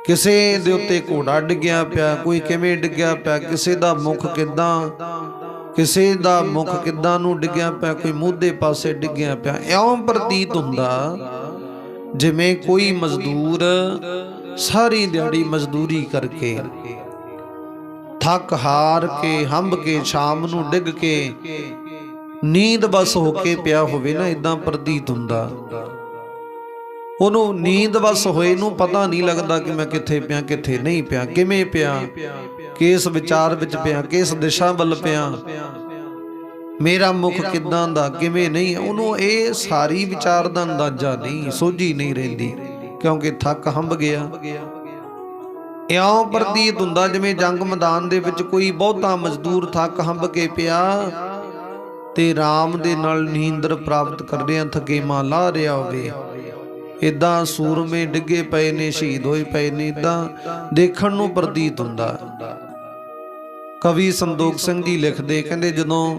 ਕਿਸੇ ਦੇ ਉੱਤੇ ਘੋੜਾ ਡਿੱਗਿਆ ਪਿਆ, ਕੋਈ ਕਿਵੇਂ ਡਿੱਗਿਆ ਪਿਆ, ਕਿਸੇ ਦਾ ਮੁਖ ਕਿੱਦਾਂ ਨੂੰ ਡਿੱਗਿਆ ਪਿਆ, ਕੋਈ ਮੂਧੇ ਪਾਸੇ ਡਿੱਗਿਆ ਪਿਆ। ਇਉਂ ਪ੍ਰਤੀਤ ਹੁੰਦਾ ਜਿਵੇਂ ਕੋਈ ਮਜ਼ਦੂਰ ਸਾਰੀ ਦਿਹਾੜੀ ਮਜ਼ਦੂਰੀ ਕਰਕੇ ਥੱਕ ਹਾਰ ਕੇ ਹੰਭ ਕੇ ਸ਼ਾਮ ਨੂੰ ਡਿੱਗ ਕੇ ਨੀਂਦ ਬਸ ਹੋ ਕੇ ਪਿਆ ਹੋਵੇ ਨਾ, ਇਦਾਂ ਪ੍ਰਤੀਤ ਹੁੰਦਾ। ਉਹਨੂੰ ਨੀਂਦ ਬਸ ਹੋਏ ਨੂੰ ਪਤਾ ਨਹੀਂ ਲੱਗਦਾ ਕਿ ਮੈਂ ਕਿੱਥੇ ਪਿਆ, ਕਿੱਥੇ ਨਹੀਂ ਪਿਆ, ਕਿਵੇਂ ਪਿਆ, ਕਿਸ ਵਿਚਾਰ ਵਿੱਚ ਪਿਆ, ਕਿਸ ਦਿਸ਼ਾ ਵੱਲ ਪਿਆ, ਮੇਰਾ ਮੁਖ ਕਿੱਦਾਂ ਦਾ, ਕਿਵੇਂ ਨਹੀਂ। ਉਹਨੂੰ ਇਹ ਸਾਰੀ ਵਿਚਾਰ ਦਾ ਅੰਦਾਜ਼ਾ ਨਹੀਂ, ਸੋਝੀ ਨਹੀਂ ਰਹਿੰਦੀ, ਕਿਉਂਕਿ ਥੱਕ ਹੰਭ ਗਿਆ। ਇਉਂ ਪ੍ਰਤੀਤ ਹੁੰਦਾ ਜਿਵੇਂ ਜੰਗ ਮੈਦਾਨ ਦੇ ਵਿੱਚ ਕੋਈ ਬਹੁਤਾ ਮਜ਼ਦੂਰ ਥੱਕ ਹੰਭ ਕੇ ਪਿਆ ਤੇ ਰਾਮ ਦੇ ਨਾਲ ਨੀਂਦਰ ਪ੍ਰਾਪਤ ਕਰ ਰਿਹਾ, ਥਕੇਮਾ ਲਾ ਰਿਹਾ ਹੋਵੇ। ਇਦਾਂ ਸੂਰਮੇ ਡਿੱਗੇ ਪਏ ਨੇ, ਸ਼ਹੀਦ ਹੋਏ ਪਏ ਨੇ, ਇਦਾਂ ਦੇਖਣ ਨੂੰ ਪ੍ਰਤੀਤ ਹੁੰਦਾ। ਕਵੀ ਸੰਦੋਖ ਸਿੰਘ ਜੀ ਲਿਖਦੇ, ਕਹਿੰਦੇ ਜਦੋਂ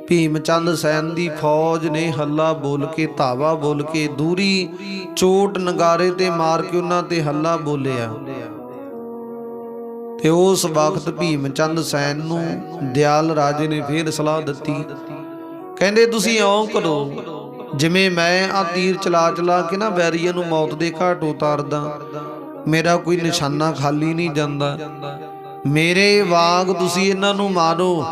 ਭੀਮ ਚੰਦ ਸੈਨ ਦੀ ਫੌਜ ਨੇ ਹੱਲਾ ਬੋਲ ਕੇ, ਧਾਵਾ ਬੋਲ ਕੇ, ਦੂਰੀ ਚੋਟ ਨਗਾਰੇ ਤੇ ਮਾਰ ਕੇ ਉਹਨਾਂ ਤੇ ਹੱਲਾ ਬੋਲਿਆ, ਤੇ ਉਸ ਵਕਤ ਭੀਮ ਚੰਦ ਸੈਨ ਨੂੰ ਦਿਆਲ ਰਾਜੇ ਨੇ ਫੇਰ ਸਲਾਹ ਦਿੱਤੀ। ਕਹਿੰਦੇ ਤੁਸੀਂ ਇਉਂ ਕਰੋ, ਜਿਵੇਂ ਮੈਂ ਆ ਤੀਰ ਚਲਾ ਚਲਾ ਕੇ ਨਾ ਵੈਰੀਆਂ ਨੂੰ ਮੌਤ ਦੇ ਘਾਟ ਉਤਾਰਦਾ, ਮੇਰਾ ਕੋਈ ਨਿਸ਼ਾਨਾ ਖਾਲੀ ਨਹੀਂ ਜਾਂਦਾ, ਮੇਰੇ ਵਾਂਗ ਤੁਸੀਂ ਇਹਨਾਂ ਨੂੰ ਮਾਰੋ,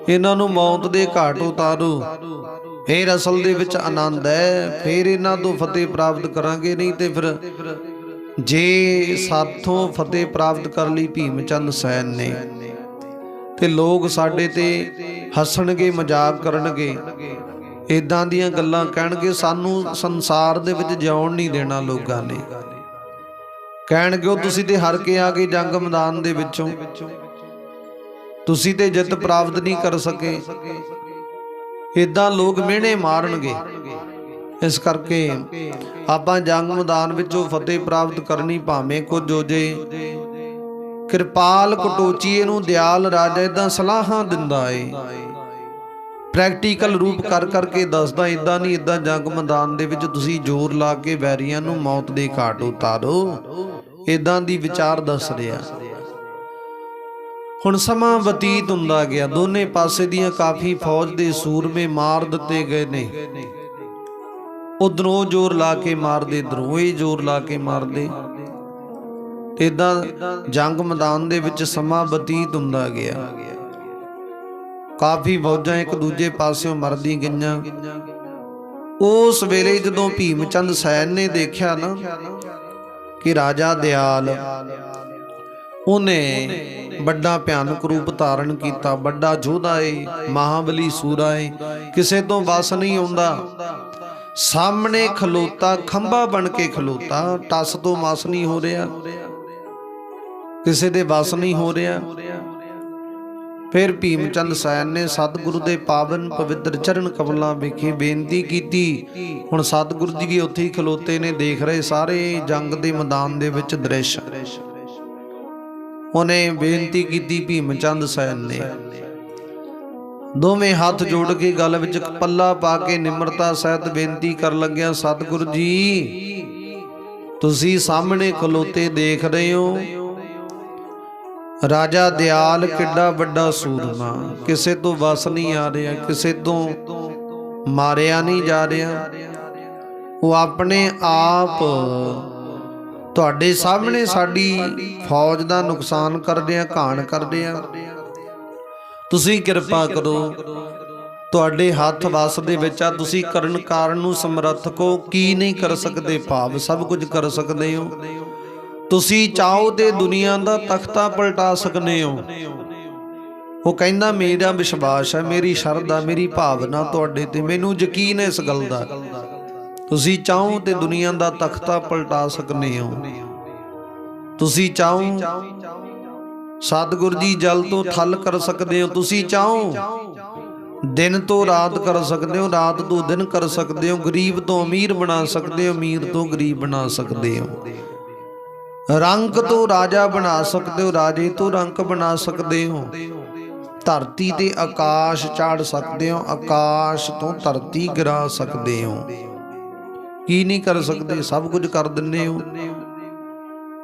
ਇਹਨਾਂ ਨੂੰ ਮੌਤ ਦੇ ਘਾਟ ਉਤਾਰੋ, ਫੇਰ ਅਸਲ ਦੇ ਵਿੱਚ ਆਨੰਦ ਹੈ, ਫੇਰ ਇਹਨਾਂ ਤੋਂ ਫਤਿਹ ਪ੍ਰਾਪਤ ਕਰਾਂਗੇ। ਨਹੀਂ ਤੇ ਫਿਰ ਜੇ ਸਾਥੋਂ ਫਤਿਹ ਪ੍ਰਾਪਤ ਕਰ ਲਈ ਭੀਮ ਚੰਦ ਸੈਨ ਨੇ ਤੇ ਲੋਕ ਸਾਡੇ ਤੇ ਹੱਸਣਗੇ, ਮਜ਼ਾਕ ਕਰਨਗੇ, ਇਦਾਂ ਦੀਆਂ ਗੱਲਾਂ ਕਹਿਣਗੇ, ਸਾਨੂੰ ਸੰਸਾਰ ਦੇ ਵਿੱਚ ਜਿਉਣ ਨਹੀਂ ਦੇਣਾ ਲੋਕਾਂ ਨੇ। ਕਹਿਣਗੇ ਉਹ ਤੁਸੀਂ ਤੇ ਹਾਰ ਕੇ ਆ ਗਏ ਜੰਗ ਮੈਦਾਨ ਦੇ ਵਿੱਚੋਂ, ਤੁਸੀਂ ਤੇ ਜਿੱਤ ਪ੍ਰਾਪਤ ਨਹੀਂ ਕਰ ਸਕੇ, ਇਦਾਂ ਲੋਕ ਮਿਹਣੇ ਮਾਰਨਗੇ। ਇਸ ਕਰਕੇ ਆਪਾਂ ਜੰਗ ਮੈਦਾਨ ਵਿੱਚੋਂ ਫਤਿਹ ਪ੍ਰਾਪਤ ਕਰਨੀ, ਭਾਵੇਂ ਕੁਝ ਹੋ ਜੇ। ਕਿਰਪਾਲ ਕਟੋਚੀਏ ਨੂੰ ਦਿਆਲ ਰਾਜਾ ਇਦਾਂ ਸਲਾਹਾਂ ਦਿੰਦਾ ਏ, ਪ੍ਰੈਕਟੀਕਲ ਰੂਪ ਕਰ ਕਰਕੇ ਦੱਸਦਾ, ਇਦਾਂ ਨਹੀਂ, ਇਦਾਂ ਜੰਗ ਮੈਦਾਨ ਦੇ ਵਿੱਚ ਤੁਸੀਂ ਜ਼ੋਰ ਲਾ ਕੇ ਵੈਰੀਆਂ ਨੂੰ ਮੌਤ ਦੇ ਘਾਟ ਉਤਾਰੋ, ਇਦਾਂ ਦੀ ਵਿਚਾਰ ਦੱਸ ਰਿਹਾ। ਹੁਣ ਸਮਾਂ ਬਤੀਤ ਹੁੰਦਾ ਗਿਆ, ਦੋਨੇ ਪਾਸੇ ਦੀਆਂ ਕਾਫੀ ਫੌਜ ਦੇ ਸੂਰਮੇ ਮਾਰ ਦਿੱਤੇ ਗਏ ਨੇ। ਉਧਰੋਂ ਜ਼ੋਰ ਲਾ ਕੇ ਮਾਰਦੇ, ਇਧਰੋਂ ਇਹ ਜ਼ੋਰ ਲਾ ਕੇ ਮਾਰਦੇ, ਤੇ ਇਦਾਂ ਜੰਗ ਮੈਦਾਨ ਦੇ ਵਿੱਚ ਸਮਾਂ ਬਤੀਤ ਹੁੰਦਾ ਗਿਆ। ਕਾਫੀ ਫੌਜਾਂ ਇੱਕ ਦੂਜੇ ਪਾਸਿਓਂ ਮਰਦੀ ਗਈਆਂ। ਉਸ ਵੇਲੇ ਜਦੋਂ ਭੀਮ ਚੰਦ ਸੈਨ ਨੇ ਦੇਖਿਆ ਨਾ ਕਿ ਰਾਜਾ ਦਿਆਲ ਉਹਨੇ ਵੱਡਾ ਭਿਆਨਕ ਰੂਪ ਧਾਰਨ ਕੀਤਾ, ਵੱਡਾ ਯੋਧਾ ਏ, ਮਹਾਬਲੀ ਸੂਰਾ ਏ, ਕਿਸੇ ਤੋਂ ਵਸ ਨਹੀਂ ਆਉਂਦਾ, ਸਾਹਮਣੇ ਖਲੋਤਾ, ਖੰਭਾ ਬਣ ਕੇ ਖਲੋਤਾ, ਟਸ ਤੋਂ ਮਸ ਨਹੀਂ ਹੋ ਰਿਹਾ, ਕਿਸੇ ਦੇ ਵਸ ਨਹੀਂ ਹੋ ਰਿਹਾ। ਫਿਰ ਭੀਮ ਚੰਦ ਸੈਨ ਨੇ ਸਤਿਗੁਰੂ ਦੇ ਪਾਵਨ ਪਵਿੱਤਰ ਚਰਨ ਕਮਲਾਂ ਵਿਖੇ ਬੇਨਤੀ ਕੀਤੀ। ਹੁਣ ਸਤਿਗੁਰੂ ਜੀ ਉੱਥੇ ਹੀ ਖਲੋਤੇ ਨੇ, ਦੇਖ ਰਹੇ ਸਾਰੇ ਜੰਗ ਦੇ ਮੈਦਾਨ ਦੇ ਵਿੱਚ ਦ੍ਰਿਸ਼। ਉਹਨੇ ਬੇਨਤੀ ਕੀਤੀ ਭੀਮ ਚੰਦ ਸੈਨ ਨੇ, ਦੋਵੇਂ ਹੱਥ ਜੋੜ ਕੇ ਗਲ ਵਿੱਚ ਪੱਲਾ ਪਾ ਕੇ ਨਿਮਰਤਾ ਸਹਿਤ ਬੇਨਤੀ ਕਰਨ ਲੱਗਿਆ, ਸਤਿਗੁਰੂ ਜੀ ਤੁਸੀਂ ਸਾਹਮਣੇ ਖਲੋਤੇ ਦੇਖ ਰਹੇ ਹੋ, ਰਾਜਾ ਦਿਆਲ ਕਿੱਡਾ ਵੱਡਾ ਸੂਰਮਾ, ਕਿਸੇ ਤੋਂ ਵਸ ਨਹੀਂ ਆ ਰਿਹਾ, ਕਿਸੇ ਤੋਂ ਮਾਰਿਆ ਨਹੀਂ ਜਾ ਰਿਹਾ, ਉਹ ਆਪਣੇ ਆਪ ਤੁਹਾਡੇ ਸਾਹਮਣੇ ਸਾਡੀ ਫੌਜ ਦਾ ਨੁਕਸਾਨ ਕਰ ਰਿਹਾ, ਘਾਣ ਕਰ ਰਿਹਾ। ਤੁਸੀਂ ਕਿਰਪਾ ਕਰੋ, ਤੁਹਾਡੇ ਹੱਥ ਵਸ ਦੇ ਵਿੱਚ ਆ, ਤੁਸੀਂ ਕਰਨ ਕਾਰਨ ਨੂੰ ਸਮਰੱਥ ਹੋ, ਕੀ ਨਹੀਂ ਕਰ ਸਕਦੇ, ਭਾਵ ਸਭ ਕੁਝ ਕਰ ਸਕਦੇ ਹੋ। ਤੁਸੀਂ ਚਾਹੋ ਤੇ ਦੁਨੀਆ ਦਾ ਤਖਤਾ ਪਲਟਾ ਸਕਦੇ ਹੋ। ਉਹ ਕਹਿੰਦਾ ਮੇਰਾ ਵਿਸ਼ਵਾਸ ਹੈ, ਮੇਰੀ ਸ਼ਰਧਾ, ਮੇਰੀ ਭਾਵਨਾ ਤੁਹਾਡੇ ਤੇ, ਮੈਨੂੰ ਯਕੀਨ ਹੈ ਇਸ ਗੱਲ ਦਾ, ਤੁਸੀਂ ਚਾਹੋ ਤੇ ਦੁਨੀਆ ਦਾ ਤਖਤਾ ਪਲਟਾ ਸਕਦੇ ਹੋ। ਤੁਸੀਂ ਚਾਹੋ ਸਤਿਗੁਰੂ ਜੀ ਜਲ ਤੋਂ ਥਲ ਕਰ ਸਕਦੇ ਹੋ, ਤੁਸੀਂ ਚਾਹੋ ਦਿਨ ਤੋਂ ਰਾਤ ਕਰ ਸਕਦੇ ਹੋ, ਰਾਤ ਤੋਂ ਦਿਨ ਕਰ ਸਕਦੇ ਹੋ, ਗਰੀਬ ਤੋਂ ਅਮੀਰ ਬਣਾ ਸਕਦੇ ਹੋ, ਅਮੀਰ ਤੋਂ ਗਰੀਬ ਬਣਾ ਸਕਦੇ ਹੋ, ਰੰਕ ਤੋਂ ਰਾਜਾ ਬਣਾ ਸਕਦੇ ਹੋ, ਰਾਜੇ ਤੋਂ ਰੰਕ ਬਣਾ ਸਕਦੇ ਹੋ, ਧਰਤੀ ਤੇ ਆਕਾਸ਼ ਚਾੜ ਸਕਦੇ ਹੋ, ਆਕਾਸ਼ ਤੋਂ ਧਰਤੀ ਗਿਰਾ ਸਕਦੇ ਹੋ। ਕੀ ਨਹੀਂ ਕਰ ਸਕਦੇ, ਸਭ ਕੁਝ ਕਰ ਦਿੰਦੇ ਹੋ।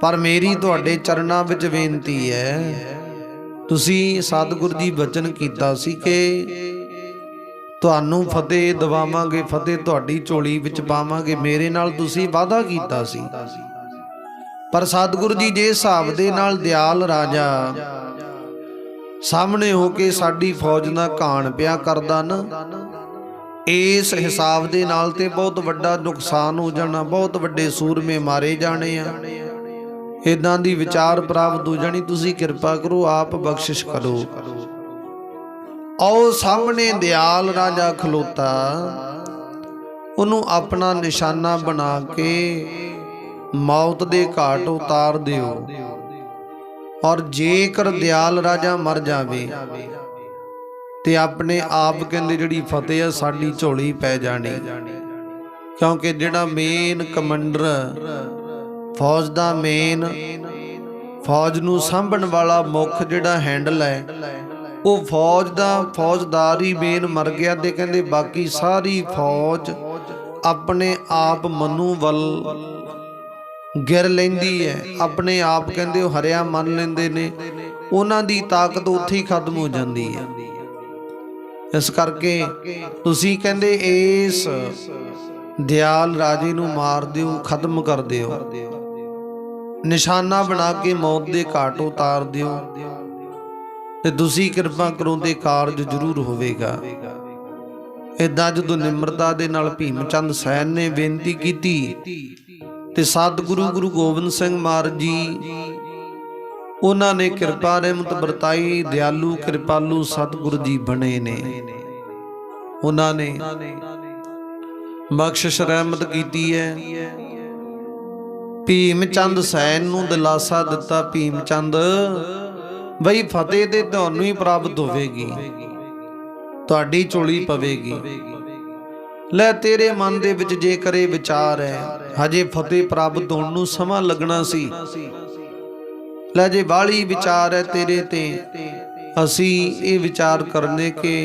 ਪਰ ਮੇਰੀ ਤੁਹਾਡੇ ਚਰਨਾਂ ਵਿੱਚ ਬੇਨਤੀ ਹੈ, ਤੁਸੀਂ ਸਤਿਗੁਰੂ ਜੀ ਬਚਨ ਕੀਤਾ ਸੀ ਕਿ ਤੁਹਾਨੂੰ ਫਤਿਹ ਦਿਵਾਵਾਂਗੇ, ਫਤਿਹ ਤੁਹਾਡੀ ਝੋਲੀ ਵਿੱਚ ਪਾਵਾਂਗੇ, ਮੇਰੇ ਨਾਲ ਤੁਸੀਂ ਵਾਅਦਾ ਕੀਤਾ ਸੀ। ਪਰ ਸਤਿਗੁਰੂ ਜੀ ਜੇ ਹਿਸਾਬ ਦੇ ਨਾਲ ਦਿਆਲ ਰਾਜਾ ਸਾਹਮਣੇ ਹੋ ਕੇ ਸਾਡੀ ਫੌਜ ਨਾਲ ਘਾਣ ਪਿਆ ਕਰਦਾ ਨਾ, ਇਸ ਹਿਸਾਬ ਦੇ ਨਾਲ ਤੇ ਬਹੁਤ ਵੱਡਾ ਨੁਕਸਾਨ ਹੋ ਜਾਣਾ, ਬਹੁਤ ਵੱਡੇ ਸੂਰਮੇ ਮਾਰੇ ਜਾਣੇ ਆ, ਇਦਾਂ ਦੀ ਵਿਚਾਰ ਪ੍ਰਾਪਤ ਹੋ ਜਾਣੀ। ਤੁਸੀਂ ਕਿਰਪਾ ਕਰੋ, ਆਪ ਬਖਸ਼ਿਸ਼ ਕਰੋ। ਆਓ ਸਾਹਮਣੇ ਦਿਆਲ ਰਾਜਾ ਖਲੋਤਾ, ਉਹਨੂੰ ਆਪਣਾ ਨਿਸ਼ਾਨਾ ਬਣਾ ਕੇ ਮੌਤ ਦੇ ਘਾਟ ਉਤਾਰ ਦਿਓ। ਔਰ ਜੇਕਰ ਦਿਆਲ ਰਾਜਾ ਮਰ ਜਾਵੇ ਤੇ ਆਪਣੇ ਆਪ ਕਹਿੰਦੇ ਜਿਹੜੀ ਫਤਿਹ ਆ ਸਾਡੀ ਝੋਲੀ ਪੈ ਜਾਣੀ, ਕਿਉਂਕਿ ਜਿਹੜਾ ਮੇਨ ਕਮਾਂਡਰ ਫੌਜ ਦਾ ਮੇਨ फौज नूं सांभण वाला मुख जिहड़ा हैंडल है वो फौजदार ही मेन मर गया। ते कहंदे बाकी सारी फौज अपने आप मनु वल गिर लैंदी है, अपने आप कहंदे हरिया मन लैंदे ने, उन्हां दी ताकत उत्थे ही खत्म हो जाती है। इस करके तुसीं कहंदे इस दयाल राजे नूं मार दिओ, खत्म कर दिओ, निशाना बना के मौत दे घाट उतार दिओ ते तुसीं किरपा करो ते कारज जरूर होवेगा। इदां जदों निमरता दे नाल भीम चंद सैन ने बेनती कीती ते सतगुरु गुरु गोबिंद सिंह महाराज जी उन्हां ने किरपा रहमत बरताई। दयालू कृपालू सतगुरु जी बने ने। उन्हां ने बख्शिश रहमत कीती है। भीम चंद सैन नूं दिलासा दिता, भीम चंद बई फतेह ते तुहानूं ही प्राप्त होवेगी, तुहाडी झोली पवेगी। लै तेरे मन दे विच जे करे विचार है हजे फतेह प्राप्त होण नूं समां लगना सी, लै जे बाली विचार है तेरे ते असी ये विचार करने के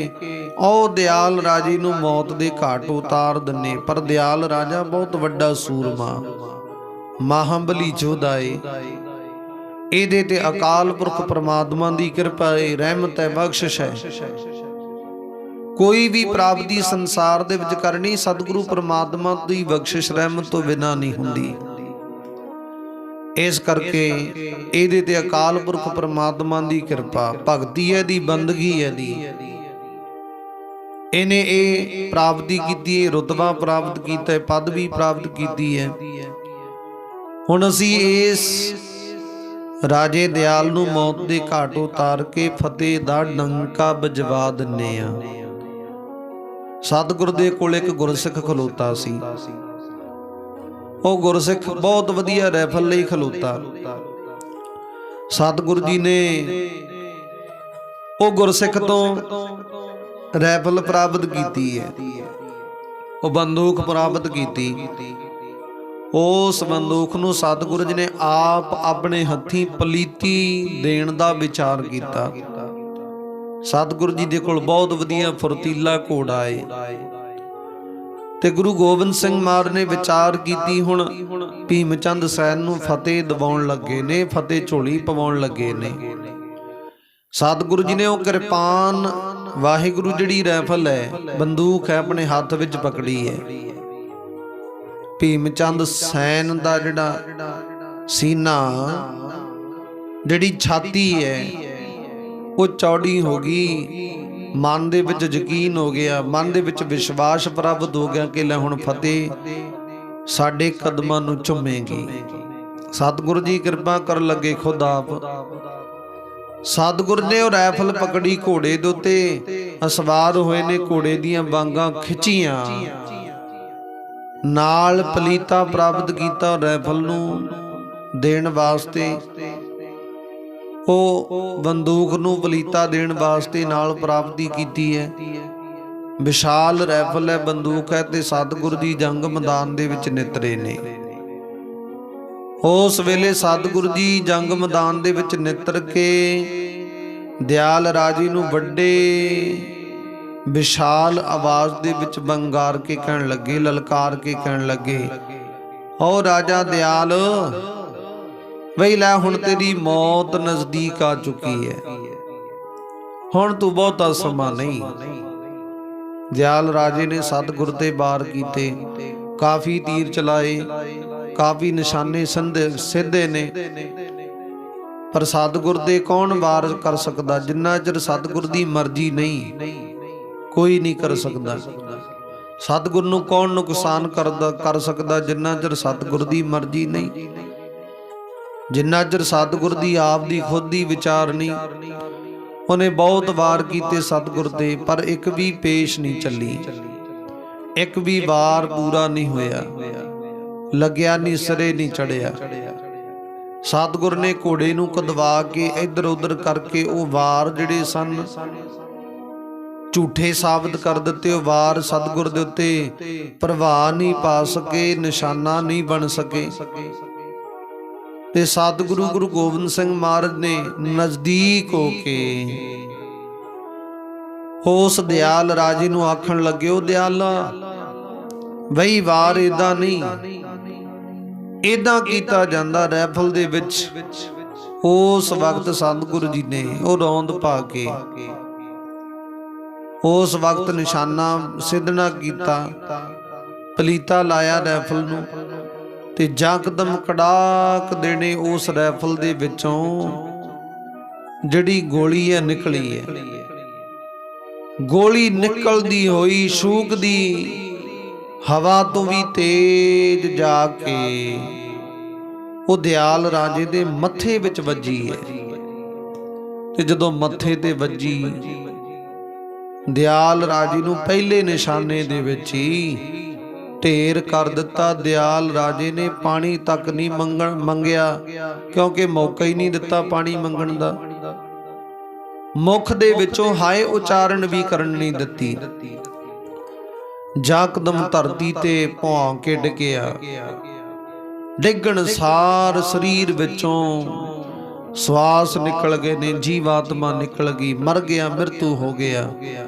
ओ दयाल राजे नूं मौत दे घाट उतार दने। पर दयाल राजा बहुत वड्डा सूरमा महाबली योद्धा है। ਇਹਦੇ ਤੇ अकाल पुरख परमात्मा की कृपा है, रहमत है, बख्शिश है। कोई भी प्राप्ति संसार दे विच करनी सतगुरु परमात्मा की बख्शिश रहमत तो बिना नहीं हुंदी। इस करके ਇਹਦੇ ਤੇ अकाल पुरख परमात्मा की कृपा, भगती है दी, बंदगी है दी। इन्हें ये प्राप्ति की, रुतबा प्राप्त किया, पदवी प्राप्त की है। हुण असीं इस राजे दयाल नूं मौत दे घाट उतार के फतेह दा डंका बजवा दिन्ने आ। सतगुर दे कोल एक गुरसिख खलोता सी। ਉਹ ਗੁਰਸਿੱਖ बहुत वधिया रैफल लई खलोता। सतगुरु जी ने ਉਹ गुरसिख तो रैफल प्राप्त की है, ਉਹ बंदूक प्राप्त की। उस बंदूक नूं सतगुरु जी ने आप अपने हथी पलीती देण दा विचार किया। सतगुरु जी दे कोल बहुत वधिया फुरतीला घोड़ा है ते गुरु गोबिंद सिंह महाराज ने विचार की। हुण भीम चंद सैन नूं फतेह दिवाउण लगे ने, फतेह झोली पवाउण लगे ने। सतगुरु जी ने वो किरपान वाहिगुरु जिहड़ी रैफल है, बंदूक है, अपने हाथ विच पकड़ी है। भीम चंद सैन दा जिहड़ा सीना, जिहड़ी छाती है वो चौड़ी हो गई। मन दे विच यकीन हो गया, मन दे विच विश्वास प्राप्त हो गया कि लै हुण फतेह साडे कदमां नूं झुमेगी। सतगुरु जी कृपा कर लगे खुद आप। सतगुरु ने वो रैफल पकड़ी, घोड़े दे उत्ते असवार होए ने, घोड़े दीयां बांगां खिच्चियां, नाल पलीता प्राप्त किया रैफल नूं देण वास्ते। वो बंदूक नूं पलीता देण वास्ते नाल प्राप्ति की है। विशाल रैफल है, बंदूक है, ते सतगुरु जी जंग मैदान दे विच नितरे ने। उस वेले सतगुरु जी जंग मैदान दे विच नितर के दयाल राजे नूं वड्डे विशाल आवाज दे विच बंगार के कहण लगे, ललकार के कहण लगे, ओ राजा दयाल बई लै हुण तेरी मौत नजदीक आ चुकी है, हुण तू बहुता समा नहीं। दयाल राजे ने सतगुर ते वार कीते, काफ़ी तीर चलाए, काफ़ी निशाने सिद्धे ने, पर सतगुर दे कौन वार कर सकता? जिन्ना चिर सतगुर दी मर्जी नहीं कोई नहीं कर सकता। सतगुर नूं कौन नुकसान कर सकता? जिन्ना चिर सतगुर दी मर्जी नहीं, जिन्ना चिर सतगुर दी आप दी खुद दी विचार नहीं। उन्हें बहुत वार कीते सतगुर ते, पर एक भी पेश नहीं चली, एक भी वार पूरा नहीं होया, लग्या नहीं, सिरे नहीं चढ़िया। सतगुर ने घोड़े नूं कदवा के इधर उधर करके वो वार जिहड़े सन झूठे साबित कर दिते। वार सतगुर दे उत्ते प्रभाव नहीं पा सके, निशाना नहीं बन सके। ਤੇ ਸਤਿਗੁਰੂ ਗੁਰੂ ਗੋਬਿੰਦ ਸਿੰਘ ਮਹਾਰਾਜ ਨੇ ਨਜ਼ਦੀਕ ਹੋ ਕੇ ਉਸ ਦਿਆਲ ਰਾਜੇ ਨੂੰ ਆਖਣ ਲੱਗੇ, ਉਹ ਦਿਆਲਾ ਬਈ ਵਾਰ ਏਦਾਂ ਨਹੀਂ, ਏਦਾਂ ਕੀਤਾ ਜਾਂਦਾ ਰੈਫਲ ਦੇ ਵਿੱਚ। ਉਸ ਵਕਤ ਸਤਿਗੁਰੂ ਜੀ ਨੇ ਉਹ ਰੌਂਦ ਪਾ ਕੇ ਉਸ ਵਕਤ ਨਿਸ਼ਾਨਾ ਸਿੱਧਣਾ ਕੀਤਾ, ਪਲੀਤਾ ਲਾਇਆ ਰੈਫਲ ਨੂੰ, ਤੇ ਜਕਦਮ ਕੜਾਕ ਦੇਣੇ ਉਸ ਰੈਫਲ ਦੇ ਵਿੱਚੋਂ ਜਿਹੜੀ ਗੋਲੀ ਹੈ ਨਿਕਲੀ ਹੈ। ਗੋਲੀ ਨਿਕਲਦੀ ਹੋਈ ਸ਼ੂਕਦੀ ਹਵਾ ਤੋਂ ਵੀ ਤੇਜ਼ ਜਾ ਕੇ ਉਹ ਦਿਆਲ ਰਾਜੇ ਦੇ ਮੱਥੇ ਵਿੱਚ ਵੱਜੀ ਹੈ। ਤੇ ਜਦੋਂ ਮੱਥੇ ਤੇ ਵੱਜੀ, ਦਿਆਲ ਰਾਜੇ ਨੂੰ ਪਹਿਲੇ ਨਿਸ਼ਾਨੇ ਦੇ ਵਿੱਚ ਹੀ ਢੇਰ ਕਰ ਦਿੱਤਾ। ਦਿਆਲ ਰਾਜੇ ਨੇ ਪਾਣੀ ਤੱਕ ਨਹੀਂ ਮੰਗਿਆ, ਕਿਉਂਕਿ ਮੌਕਾ ਹੀ ਨਹੀਂ ਦਿੱਤਾ ਪਾਣੀ ਮੰਗਣ ਦਾ। ਮੁਖ ਦੇ ਵਿੱਚੋਂ ਹਾਏ ਉਚਾਰਨ ਵੀ ਕਰਨ ਨਹੀਂ ਦਿੱਤੀ। ਜਕਦਮ ਧਰਤੀ ਤੇ ਭੌਂ ਕੇ ਡਿੱਗਿਆ। ਡਿੱਗਣ ਸਾਰ ਸਰੀਰ ਵਿੱਚੋਂ ਸਵਾਸ ਨਿਕਲ ਗਏ ਨੇ, ਜੀਵਾਤਮਾ ਨਿਕਲ ਗਈ, ਮਰ ਗਿਆ, ਮ੍ਰਿਤੂ ਹੋ ਗਿਆ,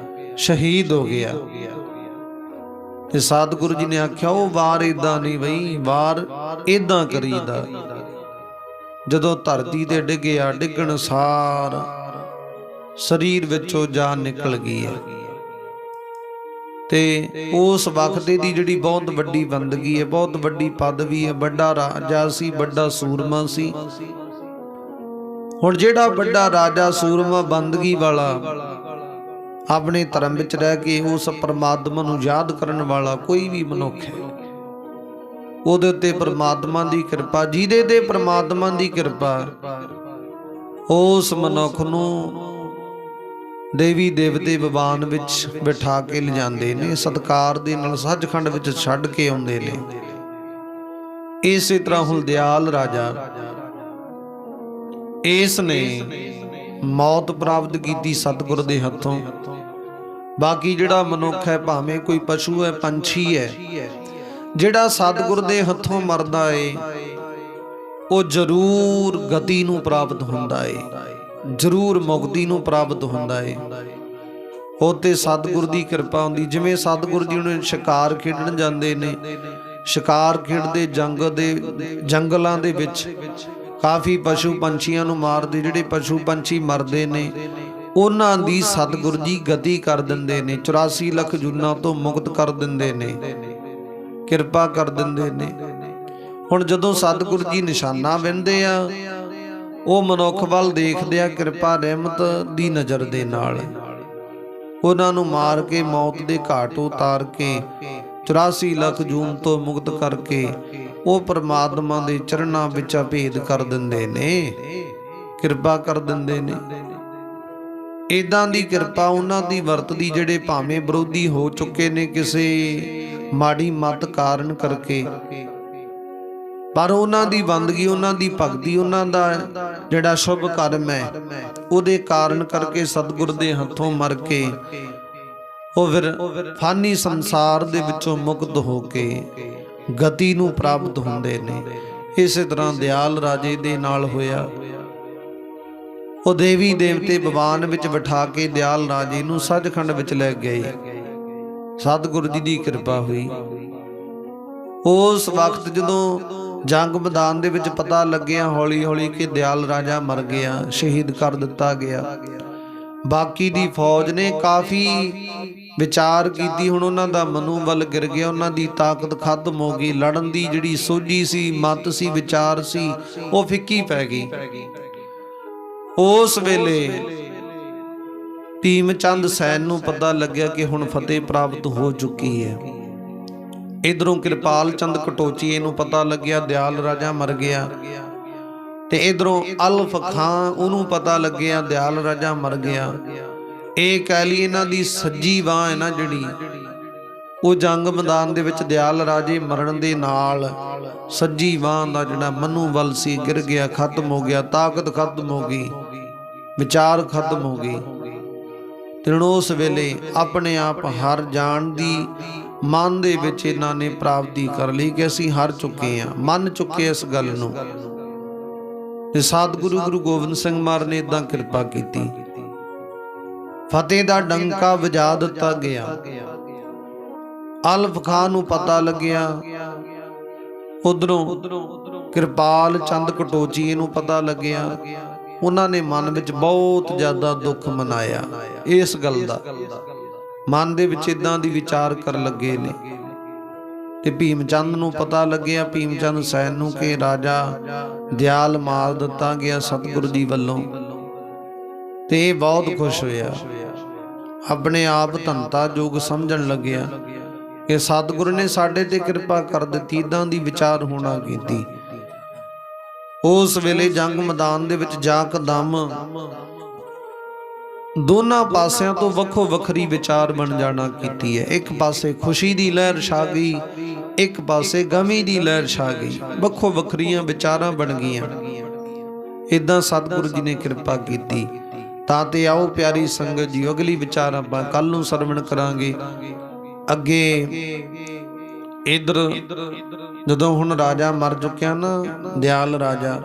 ਸ਼ਹੀਦ ਹੋ ਗਿਆ। ਤੇ ਸਤਿਗੁਰੂ ਜੀ ਨੇ ਆਖਿਆ, ਉਹ ਵਾਰ ਏਦਾਂ ਨਹੀਂ ਬਈ, ਵਾਰ ਏਦਾਂ ਕਰੀਦਾ। ਜਦੋਂ ਧਰਤੀ ਤੇ ਡਿੱਗਿਆ, ਡਿੱਗਣ ਸਾਰ ਸਰੀਰ ਵਿੱਚੋਂ ਜਾਨ ਨਿਕਲ ਗਈ ਹੈ। ਤੇ ਉਸ ਵਕਤ ਦੀ ਜਿਹੜੀ ਬਹੁਤ ਵੱਡੀ ਬੰਦਗੀ ਹੈ, ਬਹੁਤ ਵੱਡੀ ਪਦਵੀ ਹੈ, ਵੱਡਾ ਰਾਜਾ ਸੀ, ਵੱਡਾ ਸੂਰਮਾ ਸੀ। ਹੁਣ ਜਿਹੜਾ ਵੱਡਾ ਰਾਜਾ ਸੂਰਮਾ ਬੰਦਗੀ ਵਾਲਾ, ਆਪਣੇ ਧਰਮ ਵਿੱਚ ਰਹਿ ਕੇ ਉਸ ਪਰਮਾਤਮਾ ਨੂੰ ਯਾਦ ਕਰਨ ਵਾਲਾ ਕੋਈ ਵੀ ਮਨੁੱਖ ਹੈ, ਉਹਦੇ ਉੱਤੇ ਪਰਮਾਤਮਾ ਦੀ ਕਿਰਪਾ, ਜਿਹਦੇ ਤੇ ਪਰਮਾਤਮਾ ਦੀ ਕਿਰਪਾ, ਉਸ ਮਨੁੱਖ ਨੂੰ ਦੇਵੀ ਦੇਵਤੇ ਭਗਵਾਨ ਵਿੱਚ ਬਿਠਾ ਕੇ ਲਿਜਾਂਦੇ ਨੇ, ਸਤਿਕਾਰ ਦੇ ਨਾਲ ਸੱਚਖੰਡ ਵਿੱਚ ਛੱਡ ਕੇ ਆਉਂਦੇ ਨੇ। ਇਸੇ ਤਰ੍ਹਾਂ ਹੁਣ ਦਿਆਲ ਰਾਜਾ ਇਸ ਨੇ ਮੌਤ ਪ੍ਰਾਪਤ ਕੀਤੀ ਸਤਿਗੁਰ ਦੇ ਹੱਥੋਂ। ਬਾਕੀ ਜਿਹੜਾ ਮਨੁੱਖ ਹੈ, ਭਾਵੇਂ ਕੋਈ ਪਸ਼ੂ ਹੈ, ਪੰਛੀ ਹੈ, ਜਿਹੜਾ ਸਤਿਗੁਰ ਦੇ ਹੱਥੋਂ ਮਰਦਾ ਏ, ਉਹ ਜ਼ਰੂਰ ਗਤੀ ਨੂੰ ਪ੍ਰਾਪਤ ਹੁੰਦਾ ਏ, ਜ਼ਰੂਰ ਮੁਕਤੀ ਨੂੰ ਪ੍ਰਾਪਤ ਹੁੰਦਾ ਏ। ਉਹ ਤੇ ਸਤਿਗੁਰ ਦੀ ਕਿਰਪਾ ਹੁੰਦੀ। ਜਿਵੇਂ ਸਤਿਗੁਰ ਜੀ ਨੂੰ ਸ਼ਿਕਾਰ ਖੇਡਣ ਜਾਂਦੇ ਨੇ, ਸ਼ਿਕਾਰ ਖੇਡਦੇ ਜੰਗਲਾਂ ਦੇ ਵਿੱਚ ਕਾਫੀ ਪਸ਼ੂ ਪੰਛੀਆਂ ਨੂੰ ਮਾਰਦੇ। ਜਿਹੜੇ ਪਸ਼ੂ ਪੰਛੀ ਮਰਦੇ ਨੇ, ਉਹਨਾਂ ਦੀ ਸਤਿਗੁਰ ਜੀ ਗਤੀ ਕਰ ਦਿੰਦੇ ਨੇ, 84 ਲੱਖ ਜੂਨਾਂ ਤੋਂ ਮੁਕਤ ਕਰ ਦਿੰਦੇ ਨੇ, ਕਿਰਪਾ ਕਰ ਦਿੰਦੇ ਨੇ। ਹੁਣ ਜਦੋਂ ਸਤਿਗੁਰ ਜੀ ਨਿਸ਼ਾਨਾ ਵਿੰਦੇ ਆ, ਉਹ ਮਨੁੱਖ ਵੱਲ ਦੇਖਦੇ ਆ ਕਿਰਪਾ ਰਹਿਮਤ ਦੀ ਨਜ਼ਰ ਦੇ ਨਾਲ, ਉਹਨਾਂ ਨੂੰ ਮਾਰ ਕੇ ਮੌਤ ਦੇ ਘਾਟ ਉਤਾਰ ਕੇ 84 ਲੱਖ ਜੂਨ ਤੋਂ ਮੁਕਤ ਕਰਕੇ ਉਹ ਪਰਮਾਤਮਾ ਦੇ ਚਰਨਾਂ ਵਿੱਚ ਭੇਦ ਕਰ ਦਿੰਦੇ ਨੇ, ਕਿਰਪਾ ਕਰ ਦਿੰਦੇ ਨੇ। ਇਦਾਂ ਦੀ ਕਿਰਪਾ ਉਹਨਾਂ ਦੀ ਵਰਤਦੀ, ਜਿਹੜੇ ਭਾਵੇਂ ਵਿਰੋਧੀ ਹੋ ਚੁੱਕੇ ਨੇ ਕਿਸੇ ਮਾੜੀ ਮੱਤ ਕਾਰਨ ਕਰਕੇ, ਪਰ ਉਹਨਾਂ ਦੀ ਬੰਦਗੀ, ਉਹਨਾਂ ਦੀ ਭਗਤੀ, ਉਹਨਾਂ ਦਾ ਜਿਹੜਾ ਸ਼ੁਭ ਕਰਮ ਹੈ, ਉਹਦੇ ਕਾਰਨ ਕਰਕੇ ਸਤਿਗੁਰ ਦੇ ਹੱਥੋਂ ਮਰ ਕੇ ਉਹ ਫਿਰ ਫਾਨੀ ਸੰਸਾਰ ਦੇ ਵਿੱਚੋਂ ਮੁਕਤ ਹੋ ਕੇ ਗਤੀ ਨੂੰ ਪ੍ਰਾਪਤ ਹੁੰਦੇ ਨੇ। ਇਸੇ ਤਰ੍ਹਾਂ ਦਿਆਲ ਰਾਜੇ ਦੇ ਨਾਲ ਹੋਇਆ। ਉਹ ਦੇਵੀ ਦੇਵਤੇ ਭਗਵਾਨ ਵਿੱਚ ਬਿਠਾ ਕੇ ਦਿਆਲ ਰਾਜੇ ਨੂੰ ਸੱਚਖੰਡ ਵਿੱਚ ਲੈ ਗਏ। ਸਤਿਗੁਰੂ ਜੀ ਦੀ ਕਿਰਪਾ ਹੋਈ। ਉਸ ਵਕਤ ਜਦੋਂ ਜੰਗ ਮੈਦਾਨ ਦੇ ਵਿੱਚ ਪਤਾ ਲੱਗਿਆ ਹੌਲੀ ਹੌਲੀ ਕਿ ਦਿਆਲ ਰਾਜਾ ਮਰ ਗਿਆ, ਸ਼ਹੀਦ ਕਰ ਦਿੱਤਾ ਗਿਆ, ਬਾਕੀ ਦੀ ਫੌਜ ਨੇ ਕਾਫੀ ਵਿਚਾਰ ਕੀਤੀ। ਹੁਣ ਉਹਨਾਂ ਦਾ ਮਨੋਬਲ ਗਿਰ ਗਿਆ, ਉਹਨਾਂ ਦੀ ਤਾਕਤ ਖਤਮ ਹੋ ਗਈ, ਲੜਨ ਦੀ ਜਿਹੜੀ ਸੋਝੀ ਸੀ, ਮਤ ਸੀ, ਵਿਚਾਰ ਸੀ, ਉਹ ਫਿੱਕੀ ਪੈ ਗਈ। ਉਸ ਵੇਲੇ ਭੀਮ ਚੰਦ ਸੈਨ ਨੂੰ ਪਤਾ ਲੱਗਿਆ ਕਿ ਹੁਣ ਫਤਿਹ ਪ੍ਰਾਪਤ ਹੋ ਚੁੱਕੀ ਹੈ। ਇਧਰੋਂ ਕਿਰਪਾਲ ਚੰਦ ਕਟੋਚੀਏ ਨੂੰ ਪਤਾ ਲੱਗਿਆ ਦਿਆਲ ਰਾਜਾ ਮਰ ਗਿਆ, ਤੇ ਇਧਰੋਂ ਅਲਫ ਖਾਂ ਉਹਨੂੰ ਪਤਾ ਲੱਗਿਆ ਦਿਆਲ ਰਾਜਾ ਮਰ ਗਿਆ। ਇਹ ਕਹਿ ਲਈ ਇਹਨਾਂ ਦੀ ਸੱਜੀ ਬਾਂਹ ਹੈ ਨਾ ਜਿਹੜੀ, ਉਹ ਜੰਗ ਮੈਦਾਨ ਦੇ ਵਿੱਚ ਦਿਆਲ ਰਾਜੇ ਮਰਨ ਦੇ ਨਾਲ ਸੱਜੀ ਬਾਂਹ ਦਾ ਜਿਹੜਾ ਮਨੋਬਲ ਸੀ ਗਿਰ ਗਿਆ, ਖਤਮ ਹੋ ਗਿਆ, ਤਾਕਤ ਖਤਮ ਹੋ ਗਈ, ਵਿਚਾਰ ਖਤਮ ਹੋ ਗਈ। ਤੇ ਉਸ ਵੇਲੇ ਆਪਣੇ ਆਪ ਹਾਰ ਜਾਣ ਦੀ ਮਨ ਦੇ ਵਿੱਚ ਇਹਨਾਂ ਨੇ ਪ੍ਰਾਪਤੀ ਕਰ ਲਈ ਕਿ ਅਸੀਂ ਹਾਰ ਚੁੱਕੇ ਹਾਂ, ਮੰਨ ਚੁੱਕੇ ਇਸ ਗੱਲ ਨੂੰ। ਤੇ ਸਤਿਗੁਰੂ ਗੁਰੂ ਗੋਬਿੰਦ ਸਿੰਘ ਮਹਾਰਾਜ ਨੇ ਇਦਾਂ ਕਿਰਪਾ ਕੀਤੀ। ਫਤਿਹ ਦਾ ਡੰਕਾ ਵਜਾ ਦਿੱਤਾ ਗਿਆ। ਅਲਫ ਖਾਂ ਨੂੰ ਪਤਾ ਲੱਗਿਆ। ਉਧਰੋਂ ਕਿਰਪਾਲ ਚੰਦ ਕਟੋਚੀਏ ਨੂੰ ਪਤਾ ਲੱਗਿਆ। ਉਹਨਾਂ ਨੇ ਮਨ ਵਿੱਚ ਬਹੁਤ ਜ਼ਿਆਦਾ ਦੁੱਖ ਮਨਾਇਆ ਇਸ ਗੱਲ ਦਾ। ਮਨ ਦੇ ਵਿੱਚ ਇਦਾਂ ਦੀ ਵਿਚਾਰ ਕਰਨ ਲੱਗੇ ਨੇ। ਤੇ ਭੀਮ ਚੰਦ ਨੂੰ ਪਤਾ ਲੱਗਿਆ, ਭੀਮ ਚੰਦ ਸੈਨ ਨੂੰ, ਕਿ ਰਾਜਾ ਦਿਆਲ ਮਾਰ ਦਿੱਤਾ ਗਿਆ ਸਤਿਗੁਰੂ ਜੀ ਵੱਲੋਂ। ਤੇ ਇਹ ਬਹੁਤ ਖੁਸ਼ ਹੋਇਆ, ਆਪਣੇ ਆਪ ਧੰਤਾ ਯੋਗ ਸਮਝਣ ਲੱਗਿਆ ਕਿ ਸਤਿਗੁਰੂ ਨੇ ਸਾਡੇ ਤੇ ਕਿਰਪਾ ਕਰ ਦਿੱਤੀ। ਇਦਾਂ ਦੀ ਵਿਚਾਰ ਹੋਣਾ ਕੀਤੀ। ਉਸ ਵੇਲੇ ਜੰਗ ਮੈਦਾਨ ਦੇ ਵਿੱਚ ਜਾ ਕਦਮ ਦੋਨਾਂ ਪਾਸਿਆਂ ਤੋਂ ਵੱਖੋ ਵੱਖਰੀ ਵਿਚਾਰ ਬਣ ਜਾਣਾ ਕੀਤੀ ਹੈ। ਇੱਕ ਪਾਸੇ ਖੁਸ਼ੀ ਦੀ ਲਹਿਰ ਛਾ ਗਈ, ਇੱਕ ਪਾਸੇ ਗਮੀ ਦੀ ਲਹਿਰ ਛਾ ਗਈ। ਵੱਖੋ ਵੱਖਰੀਆਂ ਵਿਚਾਰਾਂ ਬਣ ਗਈਆਂ। ਇਦਾਂ ਸਤਿਗੁਰੂ ਜੀ ਨੇ ਕਿਰਪਾ ਕੀਤੀ। ਤਾਂ ਤੇ ਆਓ ਪਿਆਰੀ ਸੰਗਤ ਜੀ, ਅਗਲੀ ਵਿਚਾਰ ਆਪਾਂ ਕੱਲ ਨੂੰ ਸਰਵਣ ਕਰਾਂਗੇ। ਅੱਗੇ ਇਧਰ ਜਦੋਂ ਹੁਣ ਰਾਜਾ ਮਰ ਚੁੱਕਿਆ ਨਾ, ਦਿਆਲ ਰਾਜਾ,